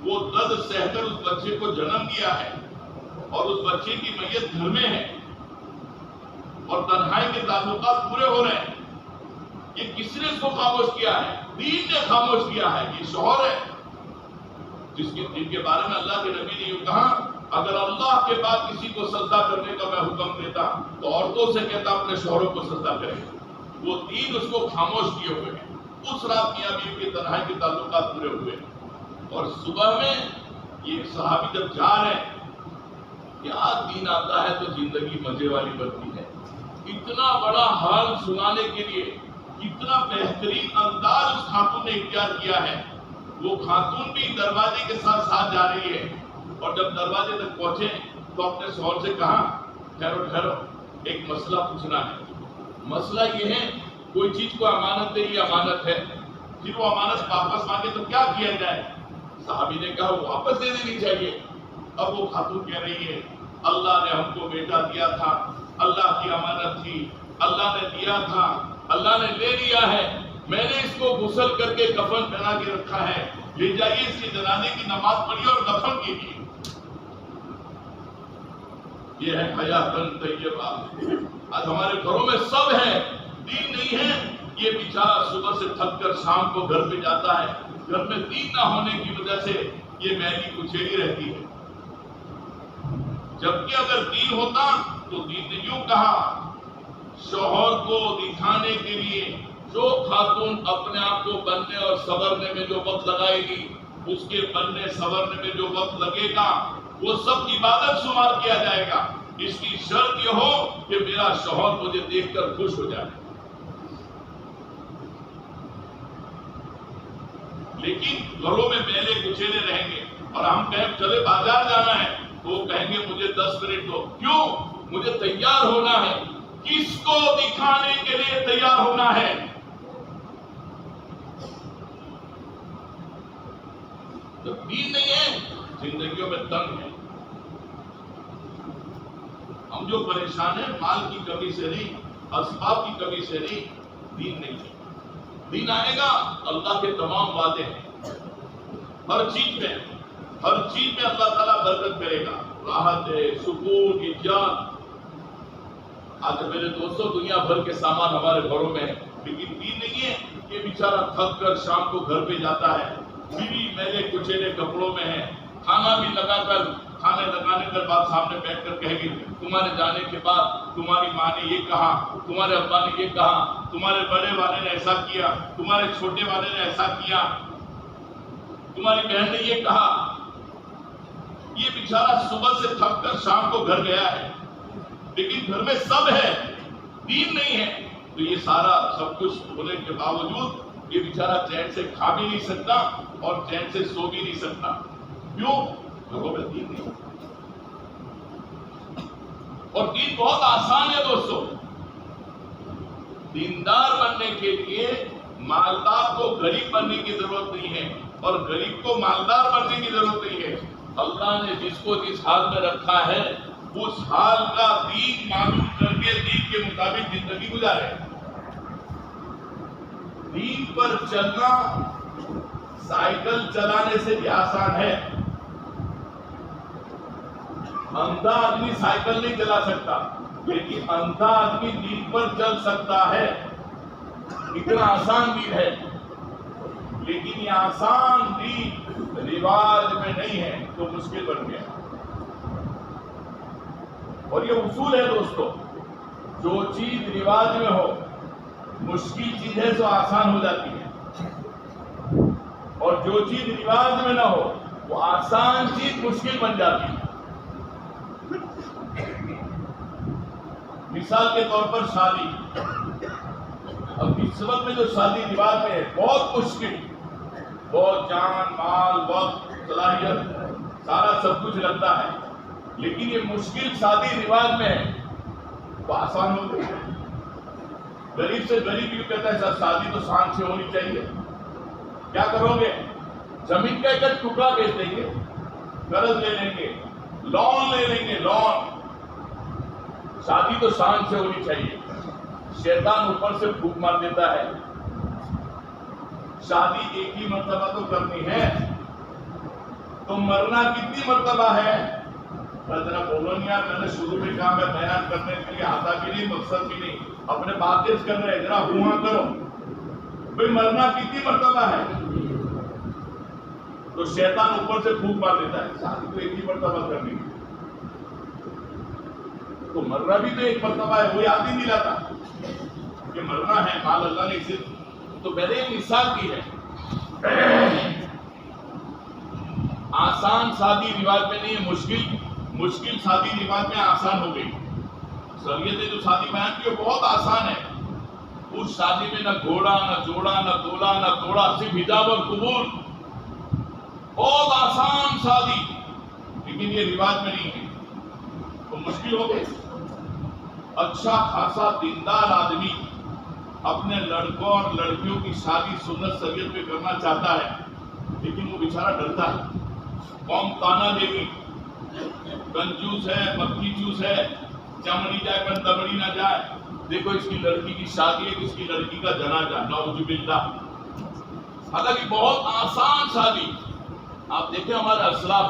وہ درد سہ کر اس بچے کو جنم دیا ہے اور اس بچے کی میت گھر میں ہے اور تنہائی کے تعلقات پورے ہو رہے ہیں. یہ کس نے اس کو خاموش کیا ہے؟ دین نے خاموش کیا ہے. یہ شوہر ہے جن کے بارے میں اللہ کے نبی نے یوں کہا اگر اللہ کے بعد کسی کو سجدہ کرنے کا میں حکم دیتا تو عورتوں سے کہتا اپنے شوہروں کو سجدہ کرے. وہ دین اس کو خاموش کیے ہوئے ہیں. اس رات میاں بیوی کے تنہائی کے تعلقات پورے ہوئے اور صبح میں یہ صحابی جب جا رہے ہیں کیا دین آتا ہے تو زندگی مزے والی بنتی ہے. اتنا بڑا حال سنانے کے لیے کتنا بہترین انداز اس خاتون نے اختیار کیا ہے. وہ خاتون بھی دروازے کے ساتھ ساتھ جا رہی ہے اور جب دروازے تک پہنچے تو اپنے شوہر سے کہا ٹھہرو ٹھہرو ایک مسئلہ پوچھنا ہے. مسئلہ یہ ہے کوئی چیز کو امانت دے یہ امانت ہے, پھر وہ امانت واپس مانگے تو کیا کیا جائے؟ صحابی نے کہا وہ واپس دے دینی چاہیے. اب وہ خاتون کہہ رہی ہے اللہ نے ہم کو بیٹا دیا تھا, اللہ کی امانت تھی, اللہ نے دیا تھا, اللہ نے لے لیا ہے, میں نے اس کو غسل کر کے کفن پہنا کے رکھا ہے, لے جائیے اس کی جنازے کی نماز پڑھیے اور دفن کیجیے. یہ ہے حیاتن طیبہ. آج ہمارے گھروں میں سب ہے, دین نہیں ہے. یہ بیچارہ صبح سے تھک کر شام کو گھر پہ جاتا ہے, گھر میں دین نہ ہونے کی وجہ سے یہ میلی کچیری رہتی ہے. جبکہ اگر دین ہوتا تو دین نے یوں کہا شوہر کو دکھانے کے لیے جو خاتون اپنے آپ کو بننے اور سنورنے میں جو وقت لگائے گی, اس کے بننے سنورنے میں جو وقت لگے گا وہ سب عبادت شمار کیا جائے گا. اس کی شرط یہ ہو کہ میرا شوہر مجھے دیکھ کر خوش ہو جائے. لیکن گھروں میں میلے کچیلے رہیں گے اور ہم کہیں چلے بازار جانا ہے تو وہ کہیں گے مجھے 10 منٹ دو. کیوں؟ مجھے تیار ہونا ہے. کس کو دکھانے کے لیے تیار ہونا ہے؟ تو دین نہیں ہے, زندگیوں میں تنگ ہے. ہم جو پریشان ہیں مال کی کمی سے نہیں, اسباب کی کمی سے نہیں, دین نہیں ہے. دین آئے گا, اللہ کے تمام وعدے ہیں ہر چیز میں اللہ تعالیٰ برکت کرے گا, راحت ہے, سکون, ایجاد. آج میرے دوستوں دنیا بھر کے سامان ہمارے گھروں میں ہے, لیکن دین نہیں ہے. یہ بیچارہ تھک کر شام کو گھر پہ جاتا ہے, بیوی میلے کچیلے کپڑوں میں ہے, کھانا بھی لگا کر کھانے لگانے کے بعد سامنے بیٹھ کر کہے گی تمہارے جانے کے بعد تمہاری ماں نے یہ کہا, تمہارے ابا نے یہ کہا, تمہارے بڑے والے نے ایسا کیا, تمہارے چھوٹے والے نے ایسا کیا, تمہاری بہن نے یہ کہا. یہ بیچارہ صبح سے تھک کر شام کو گھر گیا ہے, لیکن گھر میں سب ہے, دین نہیں ہے. تو یہ سارا سب کچھ ہونے کے باوجود یہ بیچارہ چین سے کھا بھی نہیں سکتا اور چین سے سو بھی نہیں سکتا. کیوں؟ گھروں میں دین نہیں. اور دین بہت آسان ہے دوستوں. دیندار بننے کے لیے مالدار کو غریب بننے کی ضرورت نہیں ہے اور غریب کو مالدار بننے کی ضرورت نہیں ہے. اللہ نے جس کو جس حال میں رکھا ہے اس حال کا دین معلوم کر کے دین کے مطابق زندگی گزارے. دین پر چلنا سائیکل چلانے سے بھی آسان ہے. اندھا آدمی سائیکل نہیں چلا سکتا, لیکن اندھا آدمی دین پر چل سکتا ہے. اتنا آسان دین ہے, لیکن یہ آسان دین رواج میں نہیں ہے تو مشکل بن گیا. اور یہ اصول ہے دوستو, جو چیز رواج میں ہو مشکل چیز ہے تو آسان ہو جاتی ہے, اور جو چیز رواج میں نہ ہو وہ آسان چیز مشکل بن جاتی ہے. مثال کے طور پر شادی. اب اس وقت میں جو شادی رواج میں ہے بہت مشکل, بہت جان مال وقت صلاحیت سارا سب کچھ لگتا ہے, لیکن یہ مشکل شادی رواج میں ہے تو آسان ہو گئی. غریب سے غریب یہ کہتا ہے سر شادی تو شان سے ہونی چاہیے. کیا کرو گے؟ زمین کا ایک ٹکڑا بیچ دیں گے, قرض لے لیں گے, لون لے لیں گے, لون. شادی تو شان سے ہونی چاہیے. شیطان اوپر سے پھونک مار دیتا ہے, شادی ایک ہی مرتبہ تو کرنی ہے, تو مرنا کتنی مرتبہ ہے؟ ذرا بولو نہیں یار, میں نے شروع میں کہا میں بیان کرنے کے لیے آتا بھی نہیں, مقصد بھی نہیں, اپنے بات تیز کر رہے, ذرا ہوا کرو بھائی مرنا کتنی مرتبہ ہے؟ تو شیطان اوپر سے پھونک مار دیتا ہے شادی تو ایک ہی مرتبہ کرنی ہے, تو مرنا بھی تو ایک مرتبہ ہے, وہ یاد ہی نہیں لاتا کہ مرنا ہے. مال اللہ نے اسے تو میں نے ایک مثال کی ہے. آسان شادی رواج میں نہیں ہے, مشکل شادی رواج میں آسان ہو گئی. شریعت نے جو شادی بیان کی وہ بہت آسان ہے. اس شادی میں نہ گھوڑا نہ جوڑا نہ دولا نہ توڑا, صرف حجاب اور قبول. بہت آسان شادی, لیکن یہ رواج میں نہیں ہے تو مشکل ہو گئی. اچھا خاصا دیندار آدمی اپنے لڑکوں اور لڑکیوں کی شادی سنت شریعت پہ کرنا چاہتا ہے, لیکن وہ بیچارہ ڈرتا ہے. قوم تانا دے گی, کنجوس ہے, مکھی چوس ہے, چمڑی جائے پر دبڑی نہ جائے. دیکھو اس کی لڑکی کی شادی ہے, اس کی لڑکی کا جنازہ, نعوذ باللہ. حالانکہ بہت آسان شادی. آپ دیکھیں ہمارے اسلاف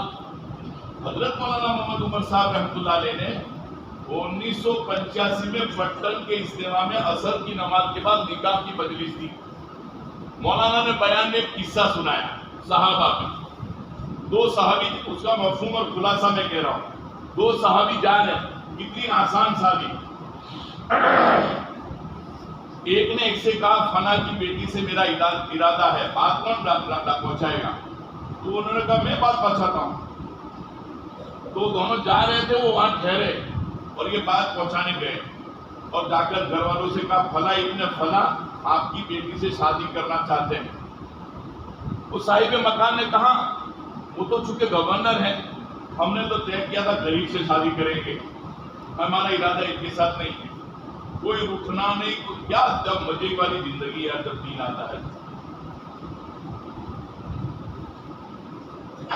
حضرت مولانا محمد عمر صاحب رحمۃ اللہ علیہ نے 1985 میں پٹن کے اجتماع میں عصر کی نماز کے بعد نکاح کی مجلس دی. مولانا نے بیان میں ایک قصہ سنایا صحابہ کا. 2 صحابی, اس کا مفہوم اور خلاصہ میں کہہ رہا ہوں. 2 صحابی جا رہے ہیں, کتنی آسان شادی. ایک نے ایک سے کہا فنا کی بیٹی سے میرا ارادہ ہے, بات کون پہنچائے گا؟ تو انہوں نے کہا میں بات پہنچاتا ہوں. تو دونوں جا رہے تھے, وہ وہاں ٹھہرے اور یہ بات پہنچانے گئے اور جا کر گھر والوں سے کہا فلاں ابن فلاں آپ کی بیٹی سے شادی کرنا چاہتے ہیں. اس صاحب مکان نے کہا وہ تو چونکہ گورنر ہے, ہم نے تو طے کیا تھا غریب سے شادی کریں گے, ہمارا ارادہ ان کے ساتھ نہیں ہے, کوئی رکنا نہیں. کیا جب مزے والی زندگی ہے, جب دین آتا ہے.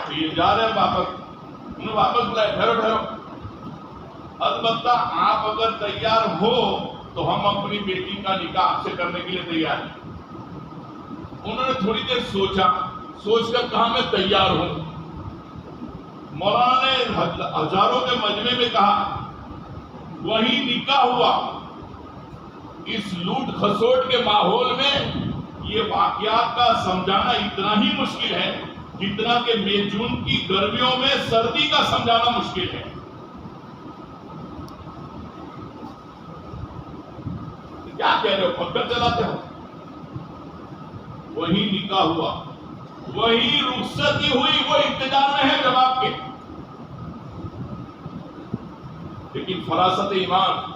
تو یہ جا رہے ہیں واپس, انہوں واپس بلائے, ٹھہرو ٹھہرو, البتہ آپ اگر تیار ہو تو ہم اپنی بیٹی کا نکاح آپ سے کرنے کے لیے تیار ہیں. انہوں نے تھوڑی دیر سوچا, سوچ کر کہا میں تیار ہوں. مولانا نے ہزاروں کے مجمع میں کہا, وہی نکاح ہوا. اس لوٹ کھسوٹ کے ماحول میں یہ واقعات کا سمجھانا اتنا ہی مشکل ہے جتنا کہ مئی جون کی گرمیوں میں سردی کا سمجھانا مشکل ہے. کیا کہہ رہے ہو, پکڑ چلاتے ہو. وہی نکاح ہوا, وہی رخصتی ہوئی, وہ انتظار میں ہے جواب کے. لیکن فراست ایمان,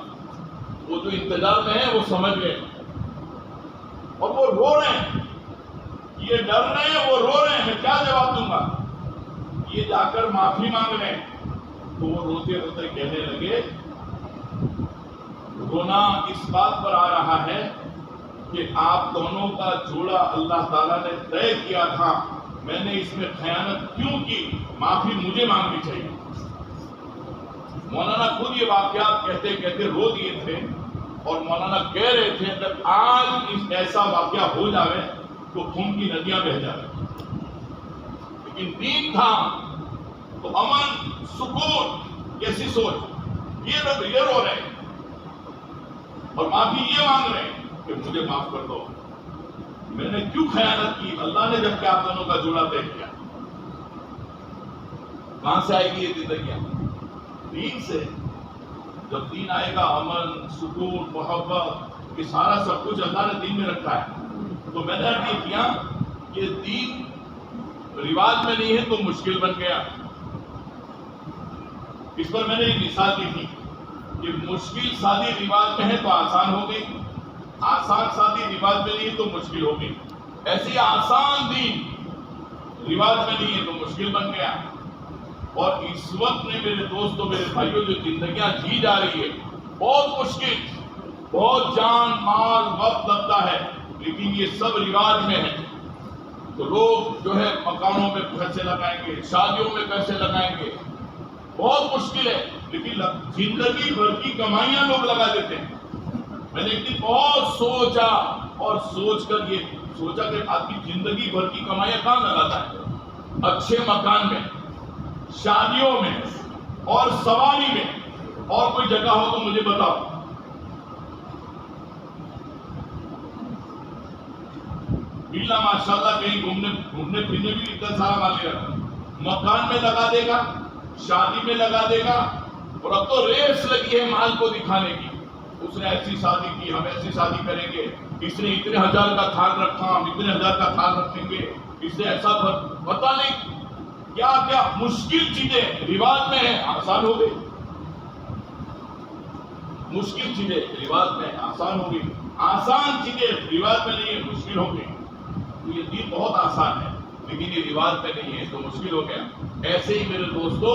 وہ جو انتظار میں ہے وہ سمجھ گئے اور وہ رو رہے ہیں. یہ ڈر رہے ہیں, وہ رو رہے ہیں, میں کیا جواب دوں گا. یہ جا کر معافی مانگ رہے ہیں تو وہ روتے روتے کہنے لگے, رونا اس بات پر آ رہا ہے کہ آپ دونوں کا جوڑا اللہ تعالیٰ نے طے کیا تھا, میں نے اس میں خیانت کیوں کی, معافی مجھے مانگنی چاہیے. مولانا خود یہ واقعات کہتے کہتے رو دیے تھے اور مولانا کہہ رہے تھے اگر آج اس ایسا واقعہ ہو جائے تو خون کی ندیاں بہہ جائیں. لیکن دین تھا تو امن, سکون, کیسی سوچ. یہ رو رہے ہیں اور معافی یہ مانگ رہے ہیں کہ مجھے معاف کر دو, میں نے کیوں خیانت کی, اللہ نے جب کہ آپ دونوں کا جوڑا طے کیا. کہاں سے آئے گی یہ زندگیاں؟ دین سے. جب دین آئے گا, امن, سکون, محبت, یہ سارا سب کچھ اللہ نے دین میں رکھا ہے. تو میں نے یہ کیا کہ دین رواج میں نہیں ہے تو مشکل بن گیا. اس پر میں نے ایک مثال دی تھی کہ مشکل شادی رواج میں ہے تو آسان ہو گئی, آسان شادی رواج میں نہیں ہے تو مشکل ہو گئی. ایسی آسان دین رواج میں نہیں ہے تو مشکل بن گیا. اور اس وقت میں میرے دوستوں, میرے بھائیوں, جو زندگیاں جی جا رہی ہے بہت مشکل, بہت جان مال وقت لگتا ہے, لیکن یہ سب رواج میں ہے. تو لوگ جو ہے مکانوں میں پیسے لگائیں گے, شادیوں میں پیسے لگائیں گے, بہت مشکل ہے. لیکن زندگی بھر کی کمائیاں لوگ لگا دیتے ہیں. میں نے ایک دن بہت سوچا اور سوچ کر یہ سوچا کہ آدمی زندگی بھر کی کمائیاں کہاں لگاتا ہے؟ اچھے مکان میں, شادیوں میں اور سواری میں. اور کوئی جگہ ہو تو مجھے بتاؤ. بلا ماشاءاللہ کہیں گھومنے پھرنے بھی اتنا سارا مال لے رہا, مکان میں لگا دے گا, شادی میں لگا دے گا. اور اب تو ریس لگی ہے مال کو دکھانے کی. اس نے ایسی شادی کی, ہم ایسی شادی کریں گے, اس نے اتنے ہزار کا تھان رکھا, ہم اتنے ہزار کا تھان رکھیں گے, اس نے ایسا پتا نہیں کیا کیا مشکل چیزیں رواج میں ہیں آسان ہو گئی، مشکل چیزیں رواج میں آسان ہو گئی، آسان چیزیں رواج میں نہیں ہے مشکل ہو گئی۔ تو یہ دین بہت آسان ہے لیکن یہ رواج میں نہیں ہے تو مشکل ہو گیا۔ ایسے ہی میرے دوستو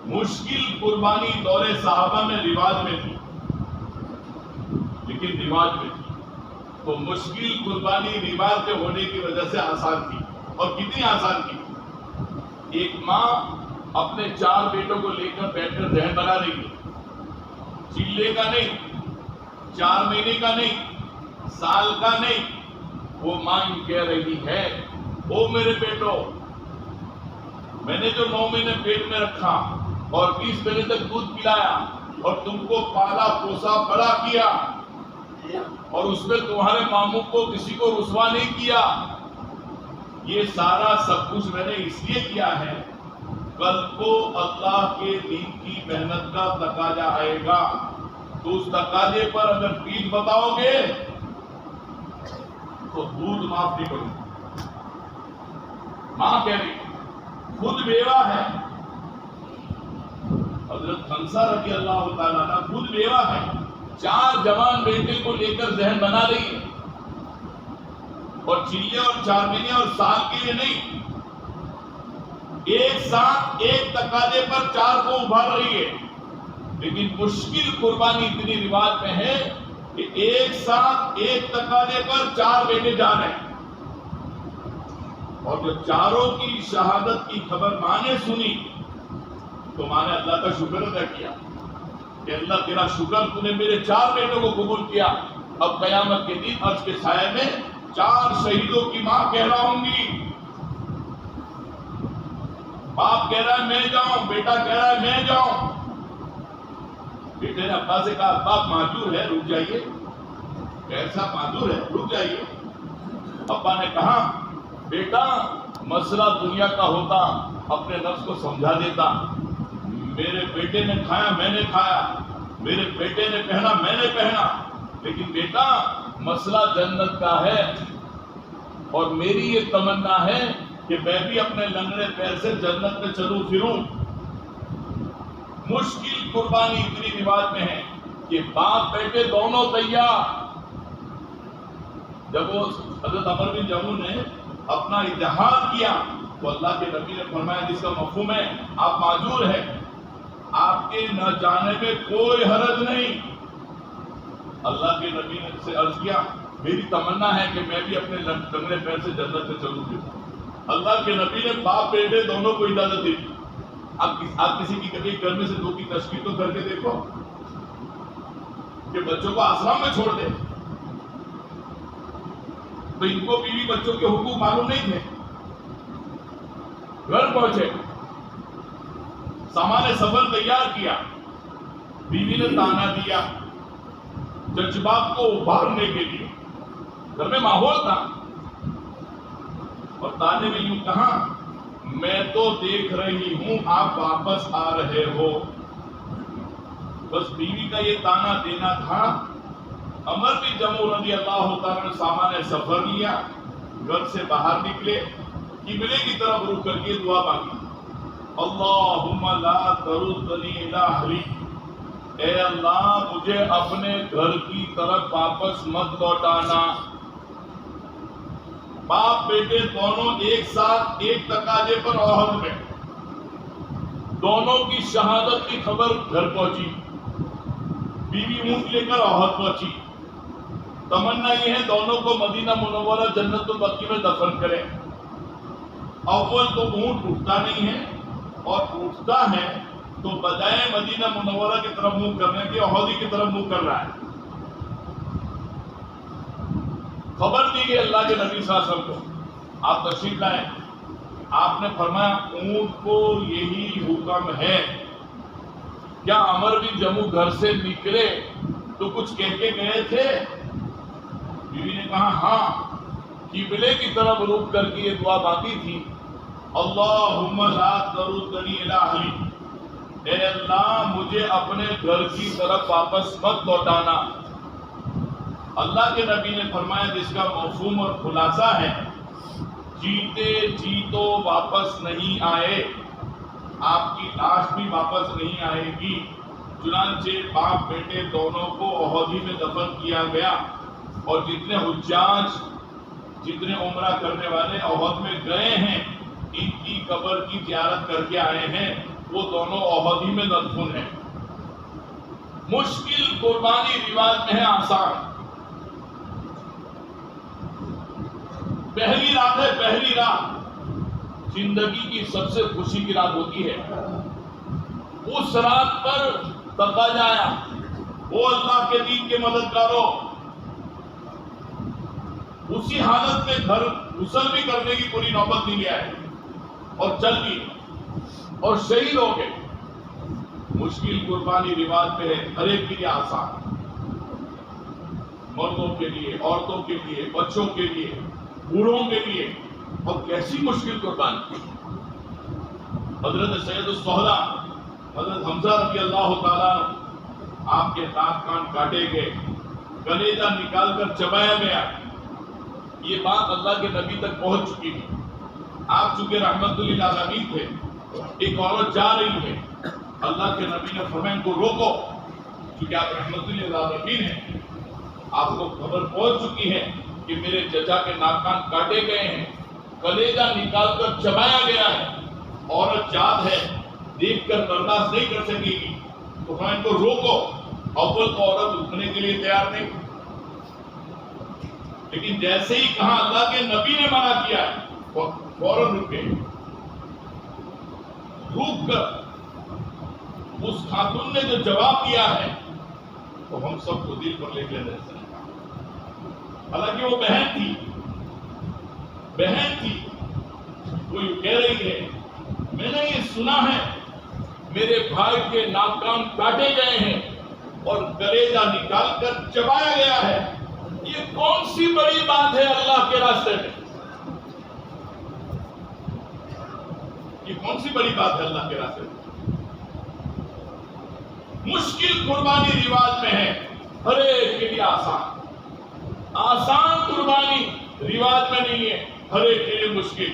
مشکل قربانی دور صحابہ میں رواج میں تھی لیکن رواج میں تھی، تو مشکل قربانی رواج کے ہونے کی وجہ سے آسان تھی۔ اور کتنی آسان تھی، ایک ماں اپنے 4 بیٹوں کو لے کر بیٹھ کر ذہن بنا رہی ہے، چلے کا نہیں، 4 مہینے کا نہیں، سال کا نہیں، وہ ماں کہہ رہی ہے او میرے بیٹو، میں نے جو 9 مہینے پیٹ میں رکھا اور 20 مہینے تک دودھ پلایا اور تم کو پالا پوسا بڑا کیا اور اس میں تمہارے ماموں کو کسی کو رسوا نہیں کیا، یہ سارا سب کچھ میں نے اس لیے کیا ہے کل کو اللہ کے دین کی محنت کا تقاضا آئے گا تو اس تقاضے پر اگر فیس بتاؤ گے تو دودھ معاف نہیں کروں گا۔ ماں کہہ رہی خود بیوہ ہے، حضرت خنسا رضی اللہ تعالیٰ عنہ خود بیوہ ہے، 4 جوان بیٹے کو لے کر ذہن بنا رہی ہے اور چلے اور 4 مہینے اور سال کے لیے نہیں، ایک ساتھ ایک تقاضے پر 4 کو ابھار رہی ہے، لیکن مشکل قربانی اتنی رواج میں ہے کہ ایک ساتھ ایک تقاضے پر 4 بیٹے جا رہے ہیں، اور جب چاروں کی شہادت کی خبر ماں نے سنی تو ماں نے اللہ کا شکر ادا کیا کہ اللہ تیرا شکر تو نے میرے 4 بیٹوں کو قبول کیا، اب قیامت کے دن عرش کے سائے میں 4 شہیدوں کی ماں کہلاؤں گی۔ باپ کہہ رہا ہے میں جاؤں، بیٹا کہہ رہا ہے میں جاؤں، بیٹے نے ابا سے کہا باپ معذور ہے رک جائیے، کیسا معذور ہے رک جائیے، ابا نے کہا بیٹا مسئلہ دنیا کا ہوتا اپنے نفس کو سمجھا دیتا، میرے بیٹے نے کھایا میں نے کھایا، میرے بیٹے نے پہنا میں نے پہنا، لیکن بیٹا مسئلہ جنت کا ہے اور میری یہ تمنا ہے کہ میں بھی اپنے لنگڑے پیر سے جنت میں چلوں پھروں۔ مشکل قربانی اتنی رواج میں ہے کہ باپ بیٹے دونوں تیار۔ جب وہ حضرت عمر بن جموع نے اپنا اتحاد کیا تو اللہ کے نبی نے فرمایا جس کا مفہوم ہے آپ معذور ہیں، آپ کے نہ جانے میں کوئی حرج نہیں۔ اللہ کے نبی نے سے عرض کیا میری تمنا ہے کہ میں بھی اپنے لنگڑے پیر سے جنت میں چلوں گا۔ اللہ کے نبی نے باپ بیٹے دونوں کو اجازت دی۔ آپ کسی کی کبھی گھر میں سے 2 کی تشکیل تو کر کے دیکھو کہ بچوں کو آسرام میں چھوڑ دے، تو ان کو بیوی بچوں کے حقوق معلوم نہیں تھے، گھر پہنچے سامان سفر تیار کیا، بیوی نے تانا دیا جذبات کو ابھارنے کے لیے، گھر میں ماحول تھا اور تانے میں یوں کہا میں تو دیکھ رہی ہوں آپ واپس آ رہے ہو، بس بیوی کا یہ تانا دینا تھا۔ عمر بن جموع رضی اللہ تعالیٰ نے سامان سفر لیا، گھر سے باہر نکلے، قبلے کی طرف رخ کر کے دعا مانگی اللہم لا تردنی الی اہلی، اے اللہ مجھے اپنے گھر کی طرف واپس مت لوٹانا۔ باپ بیٹے دونوں ایک ساتھ ایک تقاضے پر عہد میں، دونوں کی شہادت کی خبر گھر پہنچی، بیوی اونٹ لے کر عہد پہنچی، تمنا یہ ہے دونوں کو مدینہ منورہ جنت البقیع میں دفن کریں۔ اول تو اونٹ اٹھتا نہیں ہے اور اٹھتا ہے تو بجائے مدینہ منورہ کی طرف منہ کرنے کے عہدی کی طرف منہ کر رہا ہے۔ خبر دی گئی اللہ کے نبی صلی اللہ علیہ وسلم کو، آپ تشریف لائیں، آپ نے فرمایا اونٹ کو یہی حکم ہے۔ کیا عمر بن جموع گھر سے نکلے تو کچھ کہہ کے گئے تھے؟ بیوی نے کہا ہاں، قبلے کی طرف رخ کر کے یہ دعا مانگی تھی اللہم لا تردنی الی اہلی، اے اللہ مجھے اپنے گھر کی طرف واپس مت لوٹانا۔ اللہ کے نبی نے فرمایا جس کا مفہوم اور خلاصہ ہے جیتے جی تو واپس نہیں آئے، آپ کی لاش بھی واپس نہیں آئے گی۔ چنانچہ باپ بیٹے دونوں کو احد ہی میں دفن کیا گیا، اور جتنے حجاج، جتنے عمرہ کرنے والے احد میں گئے ہیں، ان کی قبر کی زیارت کر کے آئے ہیں، وہ دونوں احد ہی میں دفن ہیں۔ مشکل قربانی رواج میں ہے آسان۔ پہلی رات ہے، پہلی رات زندگی کی سب سے خوشی کی رات ہوتی ہے۔ اس رات پر تقاضا آیا، وہ اللہ کے دین کے مددگاروں، اسی حالت میں گھر غسل بھی کرنے کی پوری نوبت نہیں آئے اور چل گئی اور شہید ہو گئے۔ مشکل قربانی رواج میں ہے، ہر ایک کے لیے آسان، مردوں کے لیے، عورتوں کے لیے، بچوں کے لیے، بوڑھوں کے لیے، اور کیسی مشکل قربانی۔ حضرت سید الشہداء حضرت حمزہ رضی اللہ تعالیٰ آپ کے دانت کان کاٹے گئے، کلیجہ نکال کر چبایا گیا۔ یہ بات اللہ کے نبی تک پہنچ چکی ہے۔ آپ چونکہ رحمت للعالمین تھے، ایک عورت جا رہی ہے، اللہ کے نبی نے فرمایا ان کو روکو، کیونکہ آپ رحمت للعالمین ہیں، آپ کو خبر پہنچ چکی ہے کہ میرے چچا کے ناک کان کاٹے گئے ہیں، کلیجہ نکال کر چبایا گیا ہے، عورت جات ہے، دیکھ کر برداشت نہیں کر سکے گی، تو فرمایا ان کو روکو۔ اول تو عورت رکنے کے لیے تیار نہیں، لیکن جیسے ہی کہا اللہ کے نبی نے منع کیا فوراً رکے۔ رک کر اس خاتون نے جو جواب دیا ہے تو ہم سب کو دل پر لے کے رہ سکتے۔ حالانکہ وہ بہن تھی، وہ یہ کہہ رہی ہے میں نے یہ سنا ہے میرے بھائی کے ناک کان کاٹے گئے ہیں اور کلیجہ نکال کر چبایا گیا ہے، یہ کون سی بڑی بات ہے اللہ کے راستے میں؟ یہ کون سی بڑی بات ہے اللہ کے راستے میں؟ مشکل قربانی رواج میں ہے، ہر ایک کے لیے آسان قربانی رواج میں نہیں ہے، ہر ایک کے لیے مشکل۔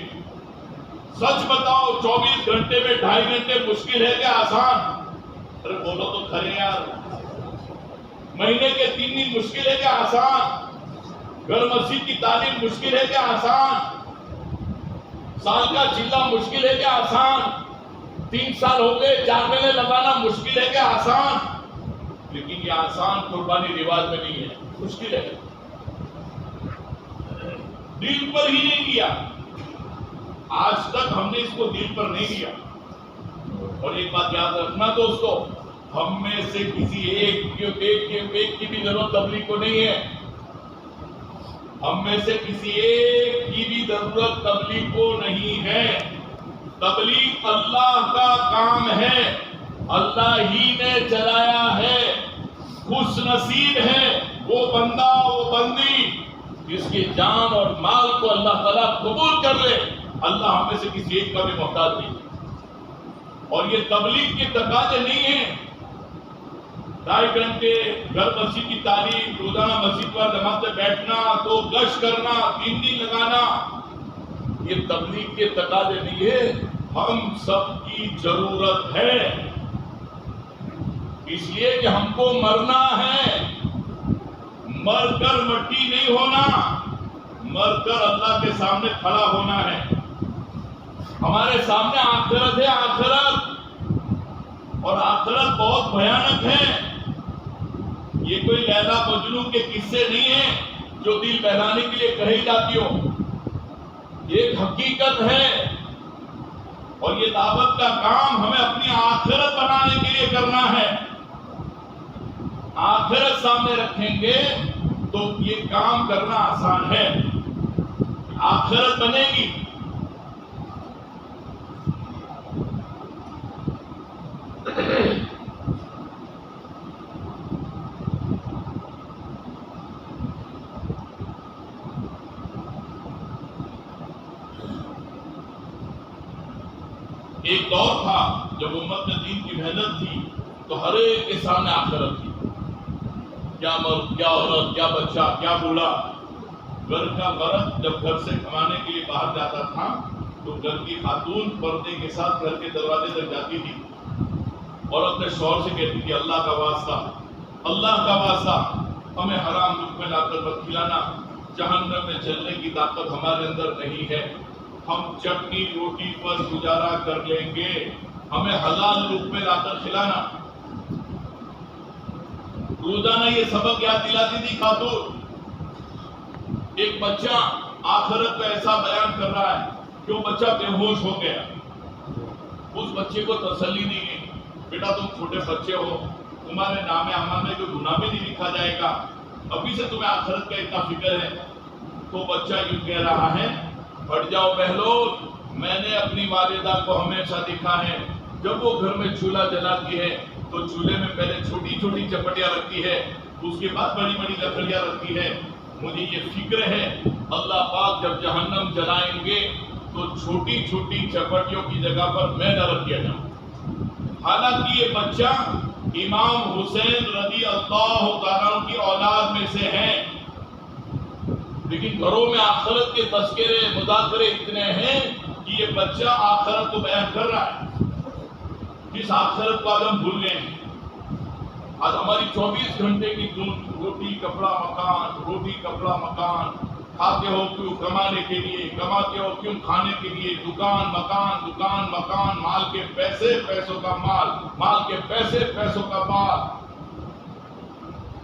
سچ بتاؤ 24 گھنٹے میں 2.5 گھنٹے مشکل ہے کیا آسان؟ ارے بولو تو کھرے یار۔ مہینے کے 3 دن مشکل ہے کیا آسان؟ گھر مسجد کی تعلیم مشکل ہے کیا آسان؟ سال کا چلہ مشکل ہے کیا آسان؟ 3 سال ہو گئے 4 مہینے لگانا مشکل ہے کیا آسان؟ لیکن یہ آسان قربانی رواج میں نہیں ہے، مشکل ہے، دل پر ہی نہیں لیا، آج تک ہم نے اس کو دل پر نہیں لیا۔ اور ایک بات یاد رکھنا دوستو، ہم میں سے کسی ایک کی بھی ضرورت تبلیغ کو نہیں ہے، ہم میں سے کسی ایک کی بھی ضرورت تبلیغ کو نہیں ہے۔ تبلیغ اللہ کا کام ہے، اللہ ہی نے چلایا ہے۔ خوش نصیب ہے وہ بندہ، وہ بندی جس کی جان اور مال کو اللہ تعالیٰ قبول کر لے۔ اللہ ہم میں سے کسی ایک کا بھی محتاج نہیں، اور یہ تبلیغ کے تقاضے نہیں ہیں 2.5 گھنٹے گھر مسجد کی تعلیم، روزانہ مسجد پر جماعت میں بیٹھنا، تو گشت کرنا، 3 دن لگانا، یہ تبلیغ کے تقاضے نہیں ہے، ہم سب کی ضرورت ہے، اس لیے کہ ہم کو مرنا ہے، مر کر مٹی نہیں ہونا، مر کر اللہ کے سامنے کھڑا ہونا ہے۔ ہمارے سامنے آخرت ہے، آخرت، اور آخرت بہت بھیانک ہے۔ یہ کوئی لیلا مجنوں کے قصے نہیں ہیں جو دل بہلانے کے لیے کہی جاتی ہو، ایک حقیقت ہے، اور یہ دعوت کا کام ہمیں اپنی آخرت بنانے کے لیے کرنا ہے۔ آخرت سامنے رکھیں گے تو یہ کام کرنا آسان ہے، آخرت بنے گی۔ ایک دور تھا جب امت میں دین کی محنت تھی تو ہر ایک کے سامنے آخرت تھی، کیا مرد، کیا عورت، کیا بچہ، کیا بوڑھا۔ گھر کا مرد جب گھر سے کمانے کے لیے باہر جاتا تھا تو گھر کی خاتون پردے کے ساتھ گھر کے دروازے تک جاتی تھی اور اپنے شوہر سے کہتی تھی اللہ کا واسطہ ہمیں حرام لقمے لا کر مت کھلانا، جہنم میں جلنے کی طاقت ہمارے اندر نہیں ہے، ہم چٹنی روٹی پر گزارا کر لیں گے، ہمیں حلال لقمے لا کر کھلانا۔ روزانہ یہ سبق یاد دلاتی تھی خاتون۔ ایک بچہ آخرت کا ایسا بیان کر رہا ہے کہ وہ بچہ بے ہوش ہو گیا، اس بچے کو تسلی دی گئی، بیٹا تم چھوٹے بچے ہو، تمہارے نام اعمال میں کوئی گناہ بھی نہیں لکھا جائے گا، ابھی سے تمہیں آخرت کا اتنا فکر ہے۔ تو بچہ یوں کہہ رہا ہے، ہٹ جاؤ بہلول، میں نے اپنی والدہ کو ہمیشہ دیکھا ہے جب وہ گھر میں چولہا جلاتی ہے تو چولہے میں پہلے چھوٹی چھوٹی چپٹیاں رکھتی ہے، اس کے بعد بڑی بڑی لکڑیاں رکھتی ہے، مجھے یہ فکر ہے اللہ پاک جب جہنم جلائیں گے تو چھوٹی چھوٹی چپٹیوں کی جگہ پر میں نہ رکھ دیا جاؤں۔ حالانکہ یہ بچہ امام حسین رضی اللہ تعالیٰ کی اولاد میں سے ہے، لیکن گھروں میں آخرت کے تذکرے مذاکرے اتنے ہیں کہ یہ بچہ آخرت کو بیان کر رہا ہے، جس آخرت کو آج ہم بھول گئے ہیں۔ آج ہماری 24 گھنٹے کی روٹی کپڑا مکان، روٹی کپڑا مکان، کھاتے ہو کیوں؟ کمانے کے لیے، کماتے ہو کیوں؟ کھانے کے لیے، دکان مکان، دکان مکان، مال کے پیسے، پیسوں کا مال، مال کے پیسے، پیسوں کا مال،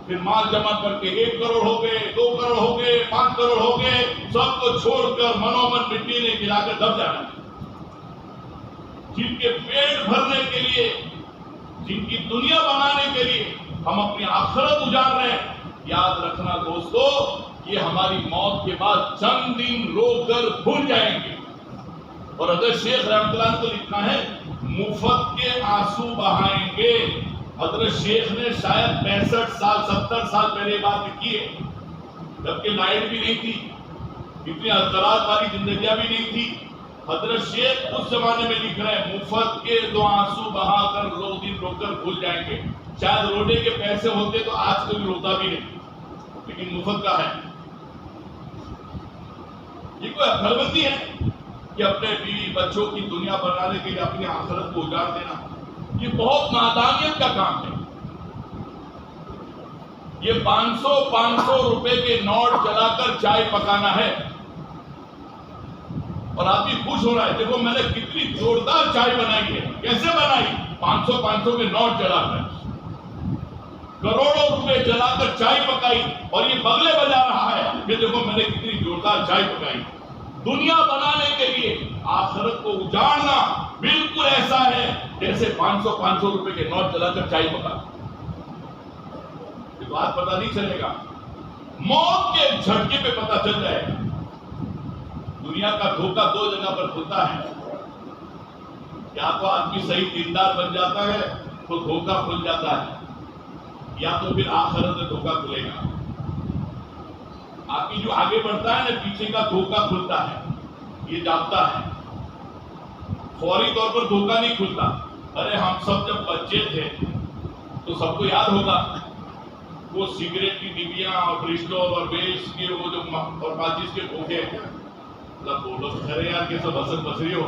پھر مال جمع کر کے 1 کروڑ ہو گئے، 2 کروڑ ہو گئے، 5 کروڑ ہو گئے، سب کو چھوڑ کر منومن مٹی نے گرا کر دب جانا۔ جن کے پیٹ بھرنے کے لیے، جن کی دنیا بنانے کے لیے ہم اپنی آخرت اجاڑ رہے ہیں، یاد رکھنا دوستو، یہ ہماری موت کے بعد چند دن رو کر بھول جائیں گے۔ اور حضرت شیخ رحمۃ اللہ کو لکھا ہے مفت کے آنسو بہائیں گے۔ حضرت شیخ نے شاید 65 سال 70 سال پہلے بات لکھی ہے، جبکہ لائٹ بھی نہیں تھی، اتنی اثرات والی زندگیاں بھی نہیں تھی۔ حضرت شیخ اس زمانے میں لکھ رہے ہیں مفت کے 2 آنسو بہا کر رو دن رو کر بھول جائیں گے۔ شاید رونے کے پیسے ہوتے تو آج کوئی روتا بھی نہیں، لیکن مفت کا ہے۔ یہ کوئی گھر بندی ہے کہ اپنے بیوی بچوں کی دنیا بنانے کے لیے اپنی آخرت کو اجاڑ دینا؟ یہ بہت نادانیت کا کام ہے۔ یہ 500 روپے کے نوٹ جلا کر چائے پکانا ہے اور آدمی خوش ہو رہا ہے، دیکھو میں نے کتنی زوردار چائے بنائی ہے۔ کیسے بنائی؟ 500 کے نوٹ جلا کر، کروڑوں روپے جلا کر چائے پکائی، اور یہ بغلے بجا رہا ہے کہ دیکھو میں نے کتنی زوردار چائے پکائی۔ دنیا بنانے کے لیے آخرت کو اجاڑنا بالکل ایسا ہے جیسے 500 روپے کے نوٹ جلا کر چائے پکا۔ یہ بات پتہ نہیں چلے گا، موت کے جھٹکے پہ پتہ چل جائے گا۔ دنیا کا دھوکہ 2 جگہ پر کھلتا ہے، یا تو آدمی صحیح دیندار بن جاتا ہے تو دھوکہ کھل جاتا ہے، یا تو پھر آخرت میں دھوکہ کھلے گا۔ آدمی جو آگے بڑھتا ہے نا، پیچھے کا دھوکہ کھلتا ہے، یہ جانتا ہے، فوری طور پر دھوکہ نہیں کھلتا۔ ارے ہم سب جب بچے تھے تو سب کو یاد ہوگا وہ سگریٹ کی ڈبیاں اور برسٹول اور بیس کے وہ جو اور ماچس کے کھوکھے، بولو خرے یار کے سب حسن بصری ہو،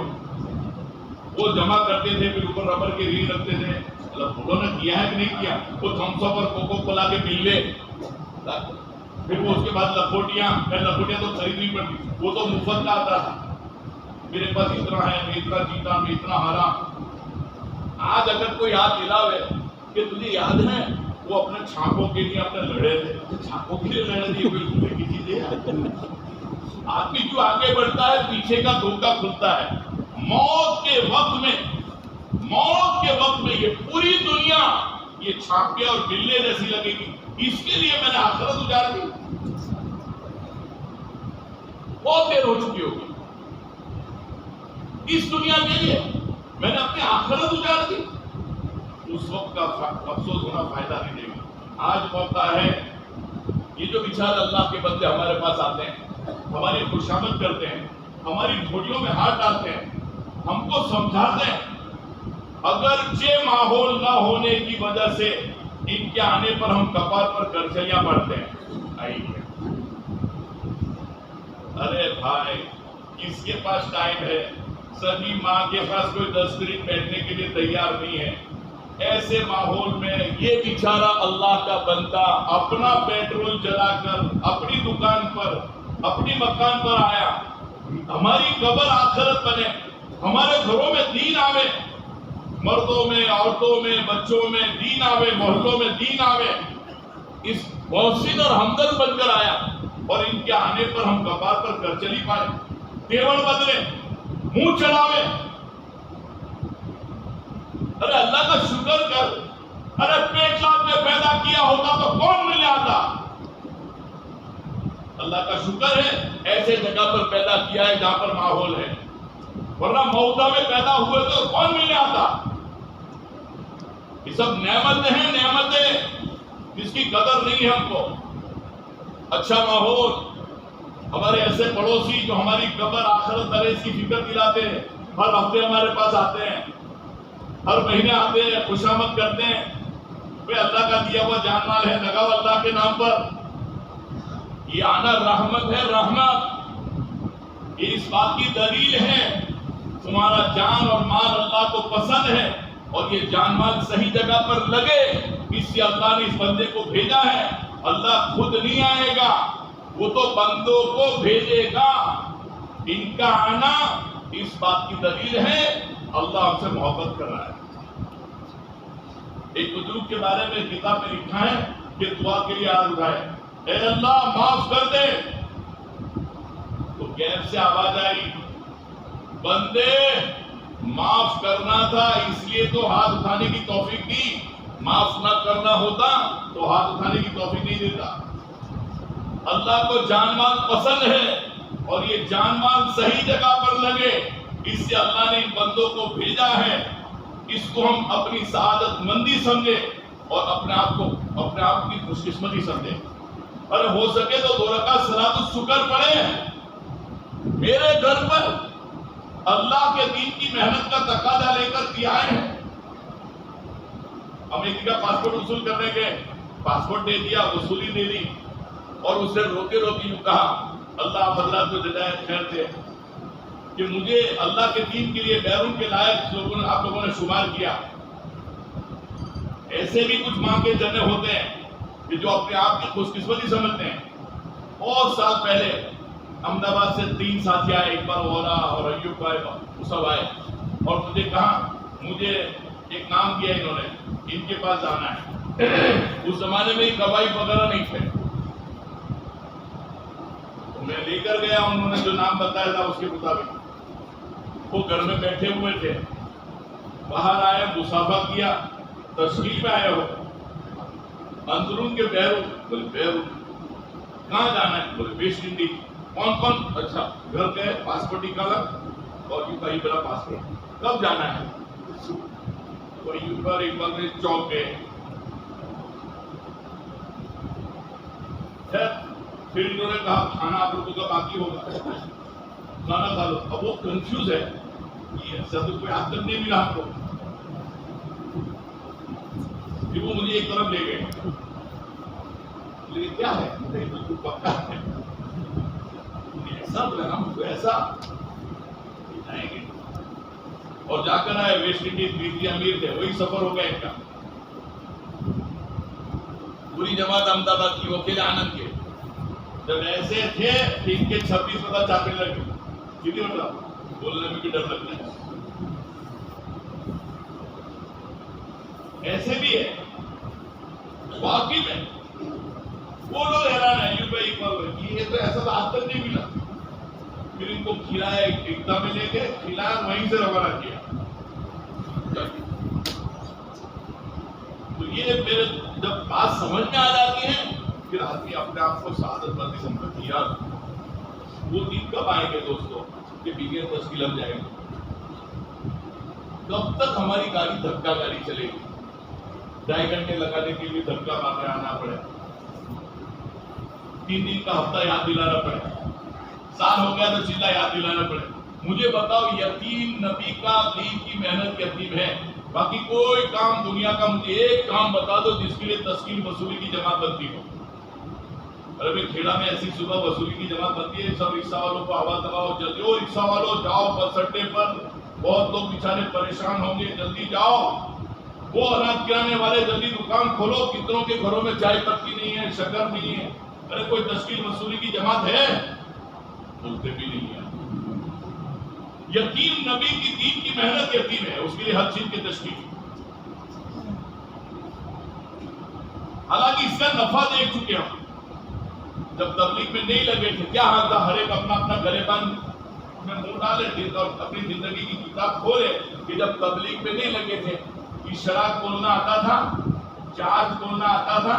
وہ جمع کرتے تھے، پھر اوپر ربر کے ریل رکھتے تھے۔ بولو نے کیا ہے کہ نہیں کیا؟ وہ تھمس اپ اور کوکو کولا کے پی لے، پھر وہ اس کے بعد لکھوٹیاں تو خریدنی پڑتی، وہ تو مفت کا آتا تھا، میرے پاس اتنا ہے، میں اتنا جیتا، میں اتنا ہارا۔ آج اگر کوئی یاد دلاوے کہ تجھے یاد ہے وہ اپنے چھاپوں کے لیے اپنے لڑے تھے، چھاپوں کے لیے لڑے تھے، کوئی دوسرے کی چیزیں۔ آدمی جو آگے بڑھتا ہے پیچھے کا دھوکہ کھلتا ہے۔ موت کے وقت میں یہ پوری دنیا یہ چھاپے اور بلے جیسی لگے گی، اس کے لیے میں نے آخرت اجاڑ دی، بہت دیر ہو چکی ہوگی۔ اس دنیا کے لیے میں نے اپنی آخرت اجاڑ دی، اس وقت کا افسوس ہونا فائدہ نہیں دے گا۔ آج موقع ہے، یہ جو بیچارے اللہ کے بندے ہمارے پاس آتے ہیں، ہماری خوشامد کرتے ہیں، ہماری جھولیوں میں ہاتھ ڈالتے ہیں، ہم کو سمجھاتے ہیں، اگرچہ ماحول نہ ہونے کی وجہ سے ان کے آنے پر ہم کپار پر کرچیاں پڑتے ہیں۔ ارے بھائی، کس کے پاس ٹائم ہے؟ سبھی ماں کے پاس کوئی 10 منٹ بیٹھنے کے لیے تیار نہیں ہے. ایسے ماحول میں یہ بیچارہ اللہ کا بندہ اپنا پیٹرول جلا کر اپنی دکان پر اپنی مکان پر آیا. ہماری قبر آخرت بنے، ہمارے گھروں میں دین آوے، مردوں میں عورتوں میں بچوں میں دین آوے، محلوں میں دین آوے. اس محسن اور ہمدرد بن کر آیا اور ان کے آنے پر ہم کپار پر گھر چلی پائے، ٹیبل بدلے، منہ چڑھاوے. ارے اللہ کا شکر کر. ارے پیٹ لات میں پیدا کیا ہوتا تو کون مل آتا؟ اللہ کا شکر ہے ایسے جگہ پر پیدا کیا ہے جہاں پر ماحول ہے، ورنہ موتا میں پیدا ہوئے تو کون ملنے آتا؟ یہ سب نعمتیں ہیں، نعمتیں جس کی قدر نہیں ہے ہم کو. اچھا ماحول، ہمارے ایسے پڑوسی جو ہماری قبر آخرت دریس کی فکر دلاتے ہیں، ہر ہفتے ہمارے پاس آتے ہیں، ہر مہینے آتے ہیں، خوشامد کرتے ہیں. وہ اللہ کا دیا ہوا جان مال ہے، لگاؤ اللہ کے نام پر. یہ آنا رحمت ہے، رحمت. یہ اس بات کی دلیل ہے تمہارا جان اور مال اللہ کو پسند ہے، اور یہ جان مال صحیح جگہ پر لگے، اس سے اللہ نے اس بندے کو بھیجا ہے. اللہ خود نہیں آئے گا، وہ تو بندوں کو بھیجے گا. ان کا آنا اس بات کی دلیل ہے اللہ ہم سے محبت کر رہا ہے. ایک بزرگ کے بارے میں کتاب میں لکھا ہے کہ دعا کے لیے ہاتھ اٹھائے، اے اللہ معاف کر دے. تو غیب سے آواز آئی، بندے معاف کرنا تھا اس لیے تو ہاتھ اٹھانے کی توفیق دی، معاف نہ کرنا ہوتا تو ہاتھ اٹھانے کی توفیق نہیں دیتا. اللہ کو جان مال پسند ہے، اور یہ جان مال صحیح جگہ پر لگے، اس سے اللہ نے ان بندوں کو بھیجا ہے. اس کو ہم اپنی سعادت مندی سمجھے اور اپنے آپ کی خوش قسمتی سمجھے. اور ہو سکے تو 2 رکعت صلاۃ الشکر پڑھے. میرے گھر پر اللہ کے دین کی محنت کا تقاضا لے کر کے آئے ہیں. امریکہ کا پاسپورٹ وصول کرنے کے پاسپورٹ دے دیا، وصولی دے دی، اور اسے روتے روتے یوں کہا، اللہ حضرات کو ہدایت خیر دے کہ مجھے اللہ کے دین کے لیے بیرون کے لائق آپ لوگوں نے شمار کیا. ایسے بھی کچھ ماں کے جنے ہوتے ہیں کہ جو اپنے آپ کی خوش قسمتی سمجھتے ہیں. بہت سال پہلے احمد آباد سے 3 ساتھی آئے، اقبال وغیرہ اور ایوب بھائی، وہ سب آئے اور مجھے کہا، مجھے ایک نام دیا انہوں نے، ان کے پاس جانا ہے. اس زمانے میں قبائل وغیرہ نہیں تھے. میں لے کر گیا، انہوں نے جو نام بتایا تھا اس کے مطابق. وہ گھر میں بیٹھے ہوئے تھے، باہر آئے، مصافحہ کیا، تشریف میں آئے ہو، اندرون کے بیرون. بولے بیرون کہاں جانا ہے؟ بولے ویسٹ انڈیز. کون کون؟ اچھا گھر گئے، پاسپورٹ نکالا اور یوں کہیں بڑا پاسپورٹ. کب جانا ہے؟ اور یوں پر ایک بار میں چوک گئے. پھر انہوں نے کہا کھانا آپ لوگوں کا باقی ہوگا، کھانا کھا لو. اب وہ کنفیوز ہے، یہ ایسا تو کوئی آدمی نہیں ملا آپ کو. پھر وہ مجھے ایک طرف لے گئے، لیکن کیا ہے بالکل پکا ہے، ایسا بولے ہم ایسا جائیں گے. اور جا کر آئے ویسٹ انڈیز. بیوی امیر تھے، وہی سفر ہو گیا ان کا. پوری جماعت احمد آباد کی، وکیل آنند کے. جب ایسے تھے ان کے 26 پتہ چاپے لگے، سیدھی مطلب بولنے میں بھی ڈر لگتا ہے. ایسے بھی ہے واقعی میں. وہ لوگ حیران ہے، یوں بھائی یہ تو ایسا آج تک نہیں ملا. پھر ان کو کھلایا، ایکتا میں لے کے کھلایا، وہیں سے روانہ کیا. تو یہ میرے جب بات سمجھ میں آ جاتی ہے، پھر آدمی اپنے آپ کو سعادت مندی سمجھتی ہے. یار وہ دن کب آئیں گے دوستوں کہ بغیر تشکیل ہم جائیں گے؟ کب تک ہماری گاڑی دھکا گاڑی چلے گی؟ 2.5 گھنٹے لگانے کے لیے دھکا مار کے آنا پڑے، 3 دن کا ہفتہ یاد دلانا پڑے، سال ہو گیا تو چلا یاد دلانا پڑے. مجھے بتاؤ، یتیم نبی کا دین کی محنت یتیم ہے. باقی کوئی کام دنیا کا مجھے ایک کام بتا دو جس کے لیے تشکیل وصولی کی جماعت بنتی ہو. ارے بھائی کھیڑا میں ایسی صبح وصولی کی جماعت بنتی ہے، سب رکشا والوں کو آواز لگاؤ جلدی، او رکشا والوں جاؤ بس اڈے پر، بہت لوگ بیچارے پریشان ہوں گے، جلدی جاؤ، وہ اناج گرانے والے جلدی دکان کھولو، کتنوں کے گھروں میں چائے پتی نہیں ہے، شکر نہیں ہے، ارے کوئی تشکیل وصولی کی جماعت ہے؟ بولتے بھی نہیں ہے۔ یتیم نبی کی دین کی محنت یتیم ہے، اس کے لیے ہر چیز کی تشکیل، حالانکہ اس کا نفع دیکھ چکے ہم، جب تبلیغ میں نہیں لگے تھے کیا حال تھا، ہر ایک اپنا اپنا گلے بند میں منہ ڈالے تھے اور اپنی زندگی کی کتاب کھولے، کہ جب تبلیغ میں نہیں لگے تھے اشراق بولنا آتا تھا، چارج بولنا آتا تھا،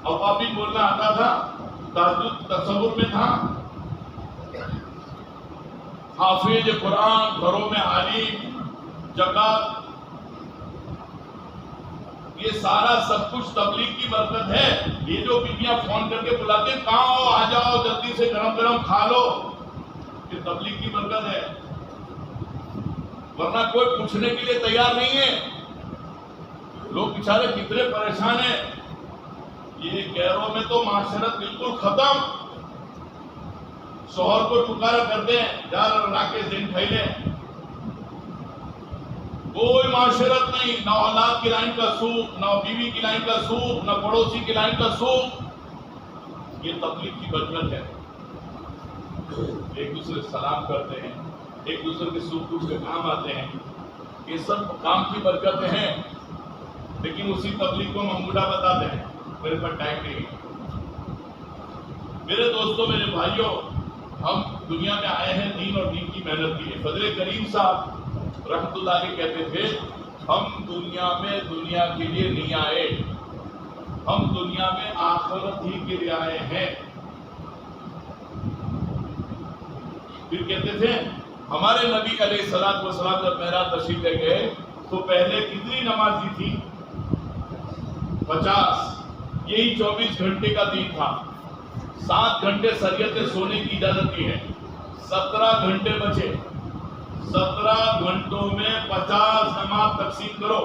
اوابین بولنا آتا تھا، تہجد تصور میں تھا، حافظ قرآن گھروں میں عالم زکات، یہ سارا سب کچھ تبلیغ کی برکت ہے۔ یہ جو بیویاں فون کر کے بلاتے ہیں کہاں ہو آ جاؤ جلدی سے گرم گرم کھا لو، یہ تبلیغ کی برکت ہے، ورنہ کوئی پوچھنے کے لیے تیار نہیں ہے، لوگ بیچارے کتنے پریشان ہیں۔ یہ گیروں میں تو معاشرت بالکل ختم، شوہر کو ٹکارا کرتے ہیں یار راکیش دن کھائیلے، کوئی معاشرت نہیں، نہ اولاد کی لائن کا سوق، نہ بیوی کی لائن کا سوق، نہ پڑوسی کی لائن کا سوق، یہ تبلیغ کی برکت ہے۔ ایک دوسرے سلام کرتے ہیں، ایک دوسرے کے سوکھ دکھ کے کام آتے ہیں، یہ سب کام کی برکتیں ہیں، لیکن اسی تبلیغ کو مموڈا بتاتے ہیں، میرے پاس ٹائم نہیں ہے۔ میرے دوستوں میرے بھائیوں، ہم دنیا میں آئے ہیں دین اور دین کی محنت کے لیے۔ فضل کریم صاحب رحمت اللہ علیہ کہتے تھے ہم دنیا میں دنیا کے لیے نہیں آئے، ہم دنیا میں آخرت ہی کے لیے آئے ہیں۔ پھر کہتے تھے ہمارے نبی علیہ الصلوۃ والسلام جب معراج تشریف لے گئے تو پہلے کتنی نمازی تھی؟ 50، یہی 24 گھنٹے کا دین تھا، 7 گھنٹے شریعت نے سونے کی اجازت دی ہے، 17 گھنٹے بچے، 17 گھنٹوں میں 50 نماز تقسیم کرو،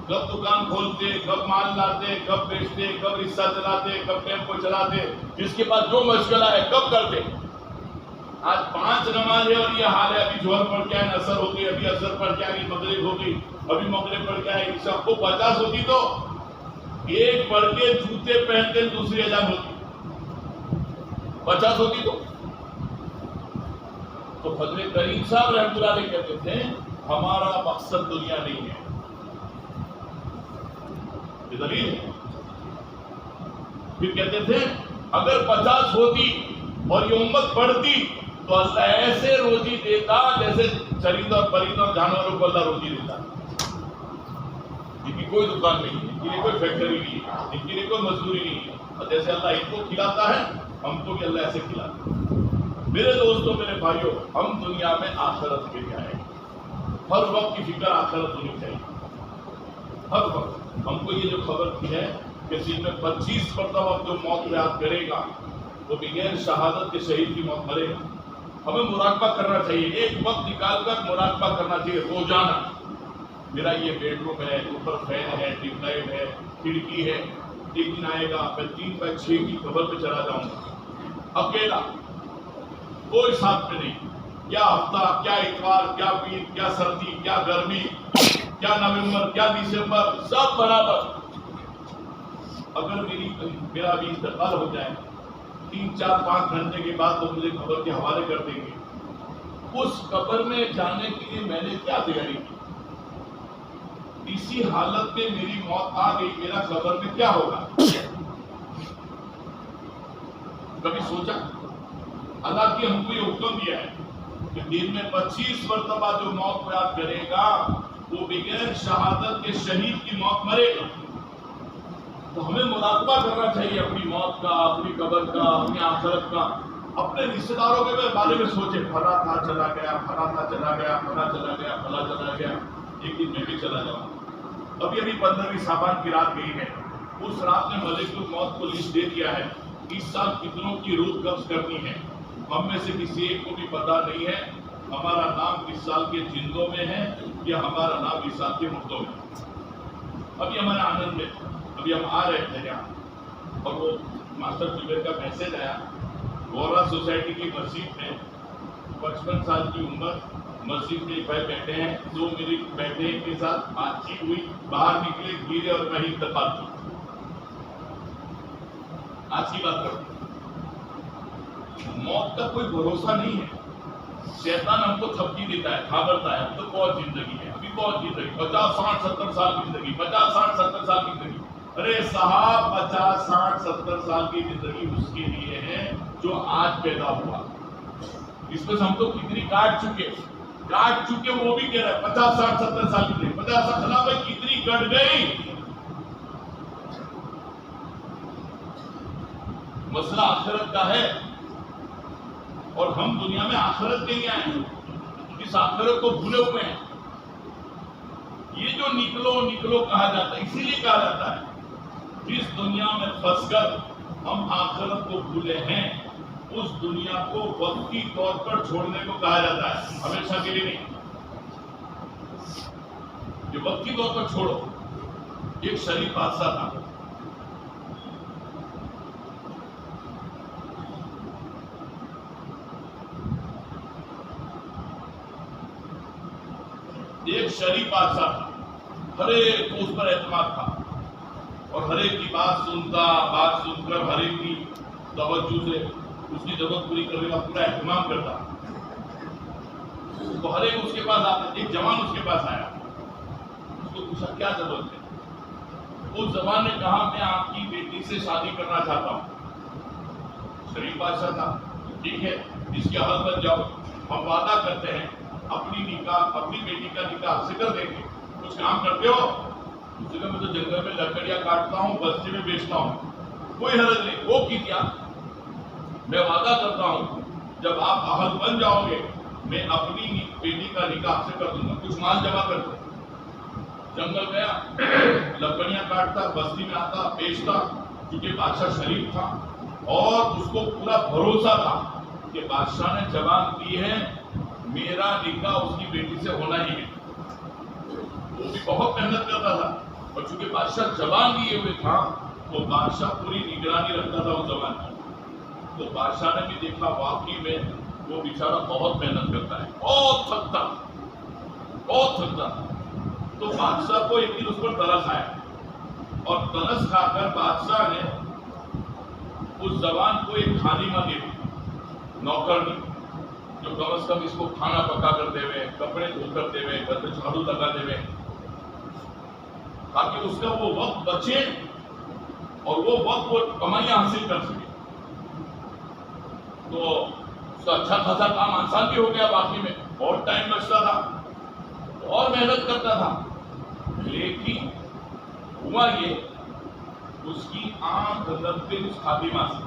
کب دکان کھولتے، کب مال لاتے، کب بیچتے، کب رکشہ چلاتے، کب ٹیمپو چلاتے، جس کے پاس جو مشغلہ ہے کب کرتے۔ آج 5 نماز ہے اور یہ حال ہے، ابھی ظہر پڑھ کے آئے اثر ہوگی، ابھی اثر پڑھ کے آئے مغرب ہوگی، ابھی مغرب پڑھ کے آئے عشاء، کو 50 ہوتی تو ایک پڑھ کے جوتے پہنتے دوسری اذان ہوتی، 50 ہوتی تو فضل کریم صاحب رحمۃ اللہ علیہ کہتے تھے ہمارا مقصد دنیا نہیں ہے، یہ دلیل ہے۔ پھر کہتے تھے اگر 50 ہوتی اور یہ امت بڑھتی تو اللہ ایسے روزی دیتا جیسے چرندوں اور پرندوں اور جانوروں کو اللہ روزی دیتا۔ ان کی کوئی دکان نہیں ہے، ان کے لیے کوئی فیکٹری نہیں ہے، ان کے لیے کوئی مزدوری نہیں ہے، اور جیسے اللہ ان کو کھلاتا ہے ہم کو بھی اللہ ایسے کھلاتا ہے۔ میرے دوستوں میرے بھائیوں، ہم دنیا میں آخرت کے لیے آئے، ہر وقت کی فکر آخرت ہونی چاہیے، ہر وقت۔ ہم کو یہ جو خبر کی ہے کہ دن میں 25 مرتبہ جو موت یاد کرے گا وہ بغیر شہادت کے شہید کی موت مرے گا۔ ہمیں مراقبہ کرنا چاہیے، ایک وقت نکال کر مراقبہ کرنا چاہیے روزانہ۔ میرا یہ بیڈ روم ہے، اوپر فین ہے، ٹیوب لائٹ ہے، کھڑکی ہے، ایک دن آئے گا میں 3/6 کی قبر پہ چلا جاؤں گا اکیلا، کوئی ساتھ میں نہیں، کیا ہفتہ، کیا اتوار، کیا پیر، کیا سردی، کیا گرمی، کیا نومبر، کیا دسمبر، سب برابر۔ اگر میرا بھی انتقال ہو جائے 3-4-5 گھنٹے کے بعد تو مجھے قبر کے حوالے کر دیں گے۔ اس قبر میں جانے کے لیے میں نے کیا تیاری کی؟ اسی حالت میں میری موت آ گئی، میرا قبر میں کیا ہوگا؟ کبھی سوچا؟ اللہ کی ہم کو یہ حکم دیا ہے کہ دن میں 25 مرتبہ جو موت کو یاد کرے گا وہ بغیر شہادت کے شہید کی موت مرے گا۔ تو ہمیں مراقبہ کرنا چاہیے اپنی موت کا، اپنی قبر کا، اپنی آخرت کا، اپنے رشتے داروں کے بارے میں سوچے، فلاں تھا چلا گیا، فلاں تھا چلا گیا، فلاں چلا گیا، فلاں چلا گیا، ایک دن میں بھی چلا جاؤں۔ ابھی 15ویں شعبان کی رات گئی ہے، اس رات میں ملک الموت کو لسٹ دے دیا ہے، اس سال کتنوں کی روح قبض کرنی ہے۔ ہم میں سے کسی ایک کو بھی پتا نہیں ہے ہمارا نام اس سال کے زندوں میں ہے یا ہمارا نام اس سال کے مردوں میں۔ ابھی ہمارے آنند میں ابھی ہم آ رہے تھے یہاں اور وہ ماسٹر جبیر کا میسج آیا، گورا سوسائٹی کی مسجد میں 55 سال کی عمر مسجد میں ایک بھائی بیٹھے ہیں، 2 منٹ بیٹھے ان کے ساتھ بات چیت ہوئی، باہر نکلے گرے اور کہیں انتقال کی۔ آج کی بات کرتے ہیں، موت کا کوئی بھروسہ نہیں ہے۔ شیطان ہم کو تھپکی دیتا ہے، کھابرتا ہے، اب تو بہت زندگی ہے، ابھی بہت زندگی، 50 60 70 سال کی زندگی، 50 60 70 سال کی زندگی۔ ارے صاحب 50 60 70 سال کی زندگی اس کے لیے ہے جو آج پیدا ہوا۔ اس میں سے ہم تو کتنی کاٹ چکے، وہ بھی کہہ رہا ہے 50 60 70 سال کی زندگی، 50 60 بھائی کتنی کٹ گئی۔ مسئلہ آخرت کا ہے اور ہم دنیا میں آخرت کے لیے آئے ہیں، اس آخرت کو بھولے ہوئے ہیں۔ یہ جو نکلو کہا جاتا ہے، اسی لیے کہا جاتا ہے جس دنیا میں پھنس کر ہم آخرت کو بھولے ہیں اس دنیا کو وقتی طور پر چھوڑنے کو کہا جاتا ہے، ہمیشہ کے لیے نہیں۔ یہ وقتی طور پر چھوڑو۔ ایک شریف بادشاہ تھا، ہر ایک کو اس پر اعتماد تھا اور ہر ایک کی بات سن کر ہر ایک کی توجہ سے اس کی ضرورت پوری کرنے کا پورا اہتمام کرتا۔ تو ہر ایک اس کے پاس آتا، ایک جوان اس کے پاس آیا، اس کو پوچھا کیا ضرورت ہے؟ اس جوان نے کہا میں آپ کی بیٹی سے شادی کرنا چاہتا ہوں۔ شریف بادشاہ تھا، ٹھیک ہے اس کے حل بن جاؤ، ہم وعدہ کرتے ہیں اپنی بیٹی کا نکاح آپ سے کر دیں گے، کچھ کام کرتے ہو؟ اس نے کہا میں تو جنگل میں لکڑیاں کاٹتا ہوں، بستی میں بیچتا ہوں، کوئی حرج نہیں۔ وہ کی کیا؟ میں وعدہ کرتا ہوں جب آپ اہل بن جاؤ گے میں اپنی بیٹی کا نکاح آپ سے کر دوں گا، کچھ مال جمع کر دو۔ جنگل گیا، لکڑیاں کاٹتا، بستی میں آتا، بیچتا، کیونکہ بادشاہ شریف تھا اور اس کو پورا بھروسہ تھا کہ بادشاہ نے زبان دی ہے میرا نکاح اس کی بیٹی سے ہونا ہی ہے۔ وہ بھی بہت محنت کرتا تھا اور چونکہ بادشاہ زبان دیے ہوئے تھا تو بادشاہ پوری نگرانی رکھتا تھا اس زبان کی۔ تو بادشاہ نے بھی دیکھا واقعی میں وہ بیچارہ بہت محنت کرتا ہے، بہت تھکتا۔ تو بادشاہ کو ایک دن اس پر ترس آیا اور ترس کھا کر بادشاہ نے اس زبان کو ایک خادمہ دے دی، نوکر نے، جو کم از کم اس کو کھانا پکا کر دے ہوئے، کپڑے دھو کر دے ہوئے، گھر میں جھاڑو لگا دے ہوئے، تاکہ اس کا وہ وقت بچے اور وہ وقت وہ کمائیاں حاصل کر سکے۔ تو اس کا اچھا خاصا کام آسان بھی ہو گیا، باقی میں اور ٹائم بچتا تھا اور محنت کرتا تھا۔ لیکن ہوا یہ اس کی آنکھ لگ گئی اس خادمہ سے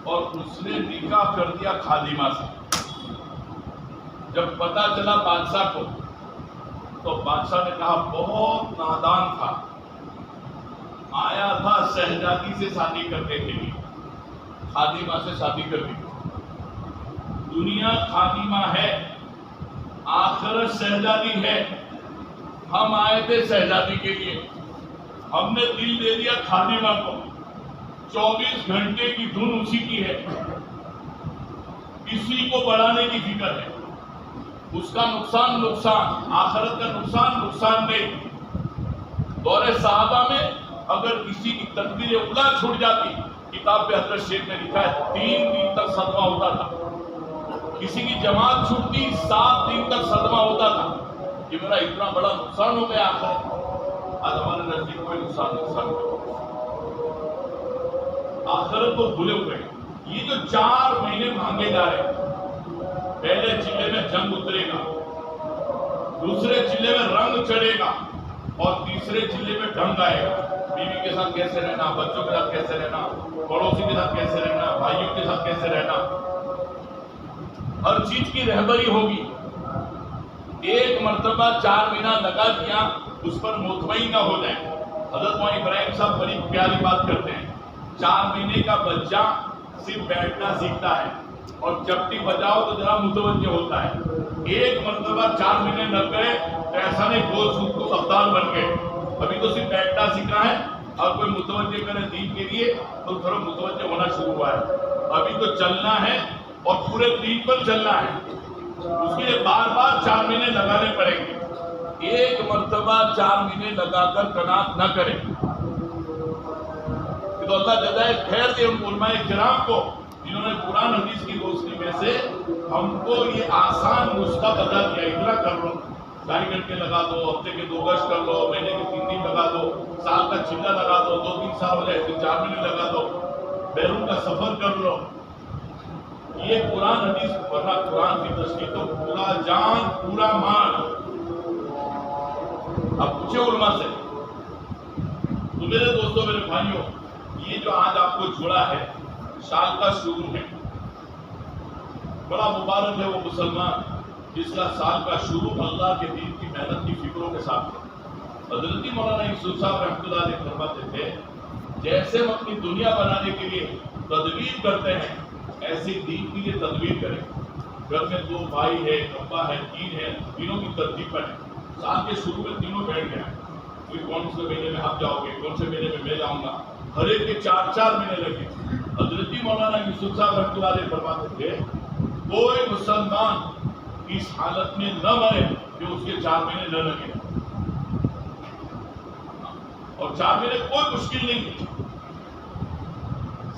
اور اس نے نکاح کر دیا خادمہ سے۔ جب پتا چلا بادشاہ کو تو بادشاہ نے کہا بہت نادان تھا، آیا تھا شہزادی سے شادی کرنے کے لیے، خادمہ سے شادی کر دی۔ دنیا خادمہ ہے، آخرت شہزادی ہے۔ ہم آئے تھے شہزادی کے لیے، ہم نے دل دے دیا خادمہ کو، 24 گھنٹے کی دھن اسی کی ہے، اسی کو بڑھانے کی فکر ہے۔ اس کا نقصان آخرت کا نقصان نہیں۔ دور صحابہ میں اگر کسی کی تکبیر اولیٰ چھوٹ جاتی، کتاب پہ حضرت شیخ نے لکھا ہے 3 دن تک صدمہ ہوتا تھا۔ کسی کی جماعت چھوٹتی 7 دن تک صدمہ ہوتا تھا کہ میرا اتنا بڑا نقصان ہو گیا آخرت۔ آج ہمارے نزدیک کوئی نقصان نہیں، آخرت کو بھولے ہوئے۔ یہ جو 4 مہینے مانگے جا رہے ہیں، پہلے چلے میں جنگ اترے گا، دوسرے چلے میں رنگ چڑھے گا اور تیسرے چلے میں ڈھنگ آئے گا۔ بیوی کے ساتھ کیسے رہنا، بچوں کے ساتھ کیسے رہنا، پڑوسی کے ساتھ کیسے رہنا، بھائیوں کے ساتھ کیسے رہنا، ہر چیز کی رہبری ہوگی۔ ایک مرتبہ 4 مہینہ لگا دیا اس پر مطمئن نہ ہو جائیں۔ حضرت مولانا ابراہیم صاحب بڑی پیاری بات کرتے ہیں، 4 مہینے کا بچہ صرف بیٹھنا سیکھتا ہے اور چپٹی بجاؤ تو ذرا متوجہ ہوتا ہے۔ ایک مرتبہ 4 مہینے لگ گئے تو ایسا نہیں گول سود کو ابدال بن گئے، ابھی تو صرف بیٹھنا سیکھا ہے، اور کوئی متوجہ کرے دین کے لیے تو تھوڑا متوجہ ہونا شروع ہوا ہے. ابھی تو چلنا ہے اور پورے دین پر چلنا ہے. اس کے لیے بار بار 4 مہینے لگانے پڑیں گے. ایک مرتبہ 4 مہینے لگا کر قناعت نہ کریں. تو اللہ جزائے خیر دے ان علماء کرام کو جنہوں نے قرآن حدیث کی روشنی میں سے ہم کو یہ آسان نسخہ بتا دیا. اتنا کر لو، 2.5 گھنٹے لگا دو، ہفتے کے 2 گز کر لو، مہینے کے 3 دن لگا دو، سال کا چلا لگا دو، 2-3 سال ہو جائے تو 4 مہینے لگا دو، بیرون کا سفر کر لو. یہ قرآن حدیث ورنہ قرآن کی تشریح تو پورا جان پورا مان. اب پوچھے علماء سے. تو میرے دوستوں، میرے بھائیوں، یہ جو آج آپ کو جڑا ہے سال کا شروع ہے. بڑا مبارک ہے وہ مسلمان جس کا سال کا شروع اللہ کے دین کی محنت کی فکروں کے ساتھ ہے. حضرت مولانا یوسف صاحب رحمۃ اللہ علیہ فرماتے تھے جیسے ہم اپنی دنیا بنانے کے لیے تدبیر کرتے ہیں ایسی دین کے لیے تدبیر کریں. گھر میں 2 بھائی ہے، ابا ہے، 3 ہے، تینوں کی ترتیب پر ہے. سال کے شروع میں تینوں بیٹھ گئے. کوئی کون سے مہینے میں آپ جاؤ گے، کون سے مہینے میں میں جاؤں گا. ہر ایک کے 4 مہینے لگے. حضرت مولانا یوسف صاحب رحمۃ اللہ علیہ فرماتے تھے کوئی مسلمان اس حالت میں نہ مرے کہ اس کے 4 مہینے نہ لگے. اور 4 مہینے کوئی مشکل نہیں ہے.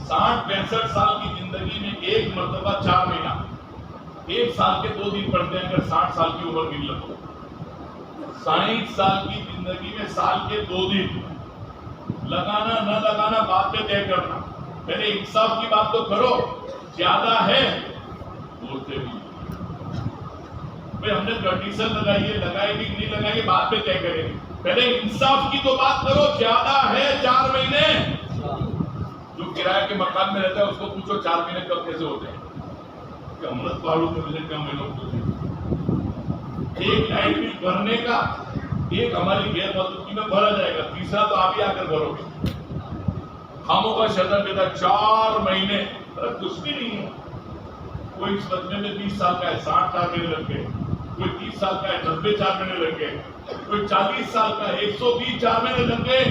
60-65 سال کی زندگی میں ایک مرتبہ 4 مہینہ، 1 سال کے 2 دن پڑتے ہیں. اگر 60 سال کی عمر گن لو، 60 سال کی زندگی میں سال کے 2 دن لگانا نہ لگانا بات پہ طے کرنا. پہلے انصاف کی بات تو کرو. زیادہ ہے بولتے بھی ہم نے کنڈیشن لگائی ہے، لگائے گی نہیں لگائے گی بات پہ طے کریں گے. پہلے انصاف کی تو بات کرو. زیادہ ہے 4 مہینے. جو کرایہ کے مکان میں رہتا ہے اس کو پوچھو 4 مہینے کب کیسے ہوتے ہیں. کہ امرت پہاڑوں میں ملے کم مہینوں ہوتے ہیں. ایک لائٹ بل بھرنے کا ایک ہماری غیر موجودگی میں بھرا جائے گا، تیسرا تو آپ ہی آ کر بھرو گے. خاموں کا شرط دیتا 4 مہینے. کچھ بھی نہیں ہے. کوئی اس مجمع میں 20 سال کا ہے 60 4 مہینے لگ گئے، کوئی 30 سال کا ہے 90 4 مہینے لگ گئے، کوئی 40 سال کا ہے 120 4 مہینے لگ گئے.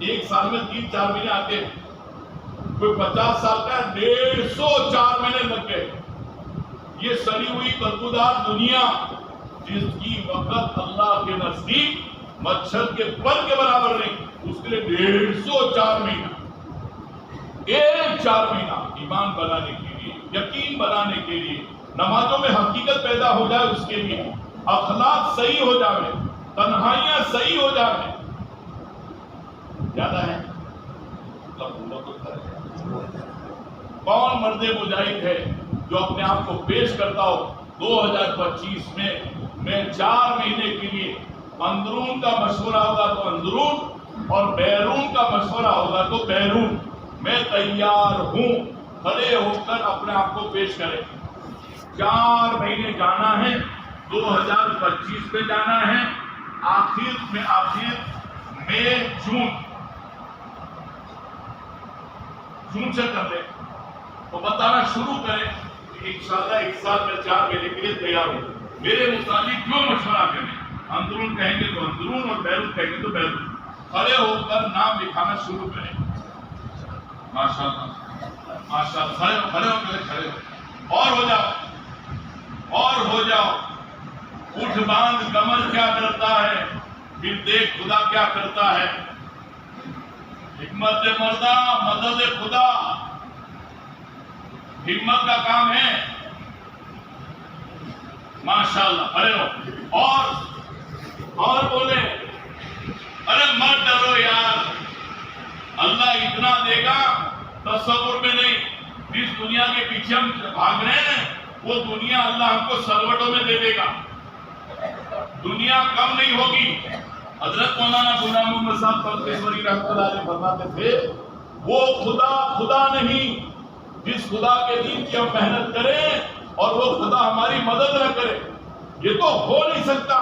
ایک سال میں 3-4 مہینے آتے. کوئی 50 سال کا ہے 150 4 مہینے لگ گئے. یہ سڑی ہوئی بدبودار دنیا جس کی وقت اللہ کے نزدیک مچھر کے پر کے برابر نہیں، اس کے لیے 150 4 مہینہ. ایک 4 مہینہ ایمان بنانے کے لیے، یقین بنانے کے لیے، نمازوں میں حقیقت پیدا ہو جائے، اس کے لیے اخلاق صحیح ہو جائے، تنہائیاں صحیح ہو جائے. زیادہ ہے کون مرد مجاہد ہے جو اپنے آپ کو پیش کرتا ہو 2025 میں 4 مہینے کے لیے اندرون کا مشورہ ہوگا تو اندرون اور بیرون کا مشورہ ہوگا تو بیرون میں تیار ہوں. کھڑے ہو کر اپنے آپ کو پیش کریں. 4 مہینے جانا ہے، 2025 میں جانا ہے. آخر میں جون سے کر لیں تو بتانا شروع کریں کہ انشاءاللہ 1 سال میں 4 مہینے کے لیے تیار ہوں. میرے مطابق کیوں مشورہ کریں. اندرون کہیں گے تو اندرون اور بیرون کہیں گے تو بیرون. کھڑے ہو کر نام لکھانا شروع کریں. ماشاءاللہ ماشاءاللہ. کھڑے ہو اور ہو جاؤ. اٹھ باندھ کمر کیا کرتا ہے، پھر دیکھ خدا کیا کرتا ہے. حکمت مردہ مدد خدا. ہمت کا کام ہے. ماشاءاللہ. کھڑے ہو اور بولے ارے مت ڈرو یار، اللہ اتنا دے گا تصور میں نہیں. جس دنیا کے پیچھے ہم بھاگ رہے ہیں وہ دنیا اللہ ہم کو سروٹوں میں دے دے گا. دنیا کم نہیں ہوگی. حضرت مولانا غلام محمد صاحب قدسیوری رحمۃ اللہ علیہ فرماتے تھے وہ خدا نہیں جس خدا کے دین کی ہم محنت کریں اور وہ خدا ہماری مدد نہ کرے. یہ تو ہو نہیں سکتا.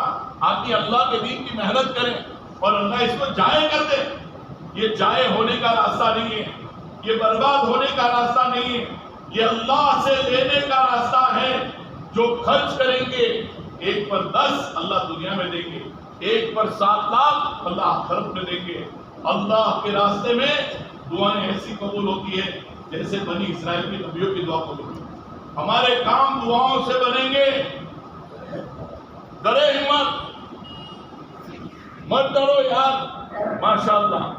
آدمی اللہ کے دین کی محنت کرے اور اللہ اس کو ضائع کر دے. یہ ضائع ہونے کا راستہ نہیں ہے، یہ برباد ہونے کا راستہ نہیں ہے. یہ اللہ سے لینے کا راستہ ہے. جو خرچ کریں گے 1 پر 10 اللہ دنیا میں دیں گے. ایک پر 7 لاکھ اللہ آخرت میں دیں گے. اللہ کے راستے میں دعائیں ایسی قبول ہوتی ہے جیسے بنی اسرائیل کی نبیوں کی دعا قبول ہوئی. ہمارے کام دعاؤں سے بنیں گے. کرے ہمت، مت ڈرو یار. ماشاءاللہ.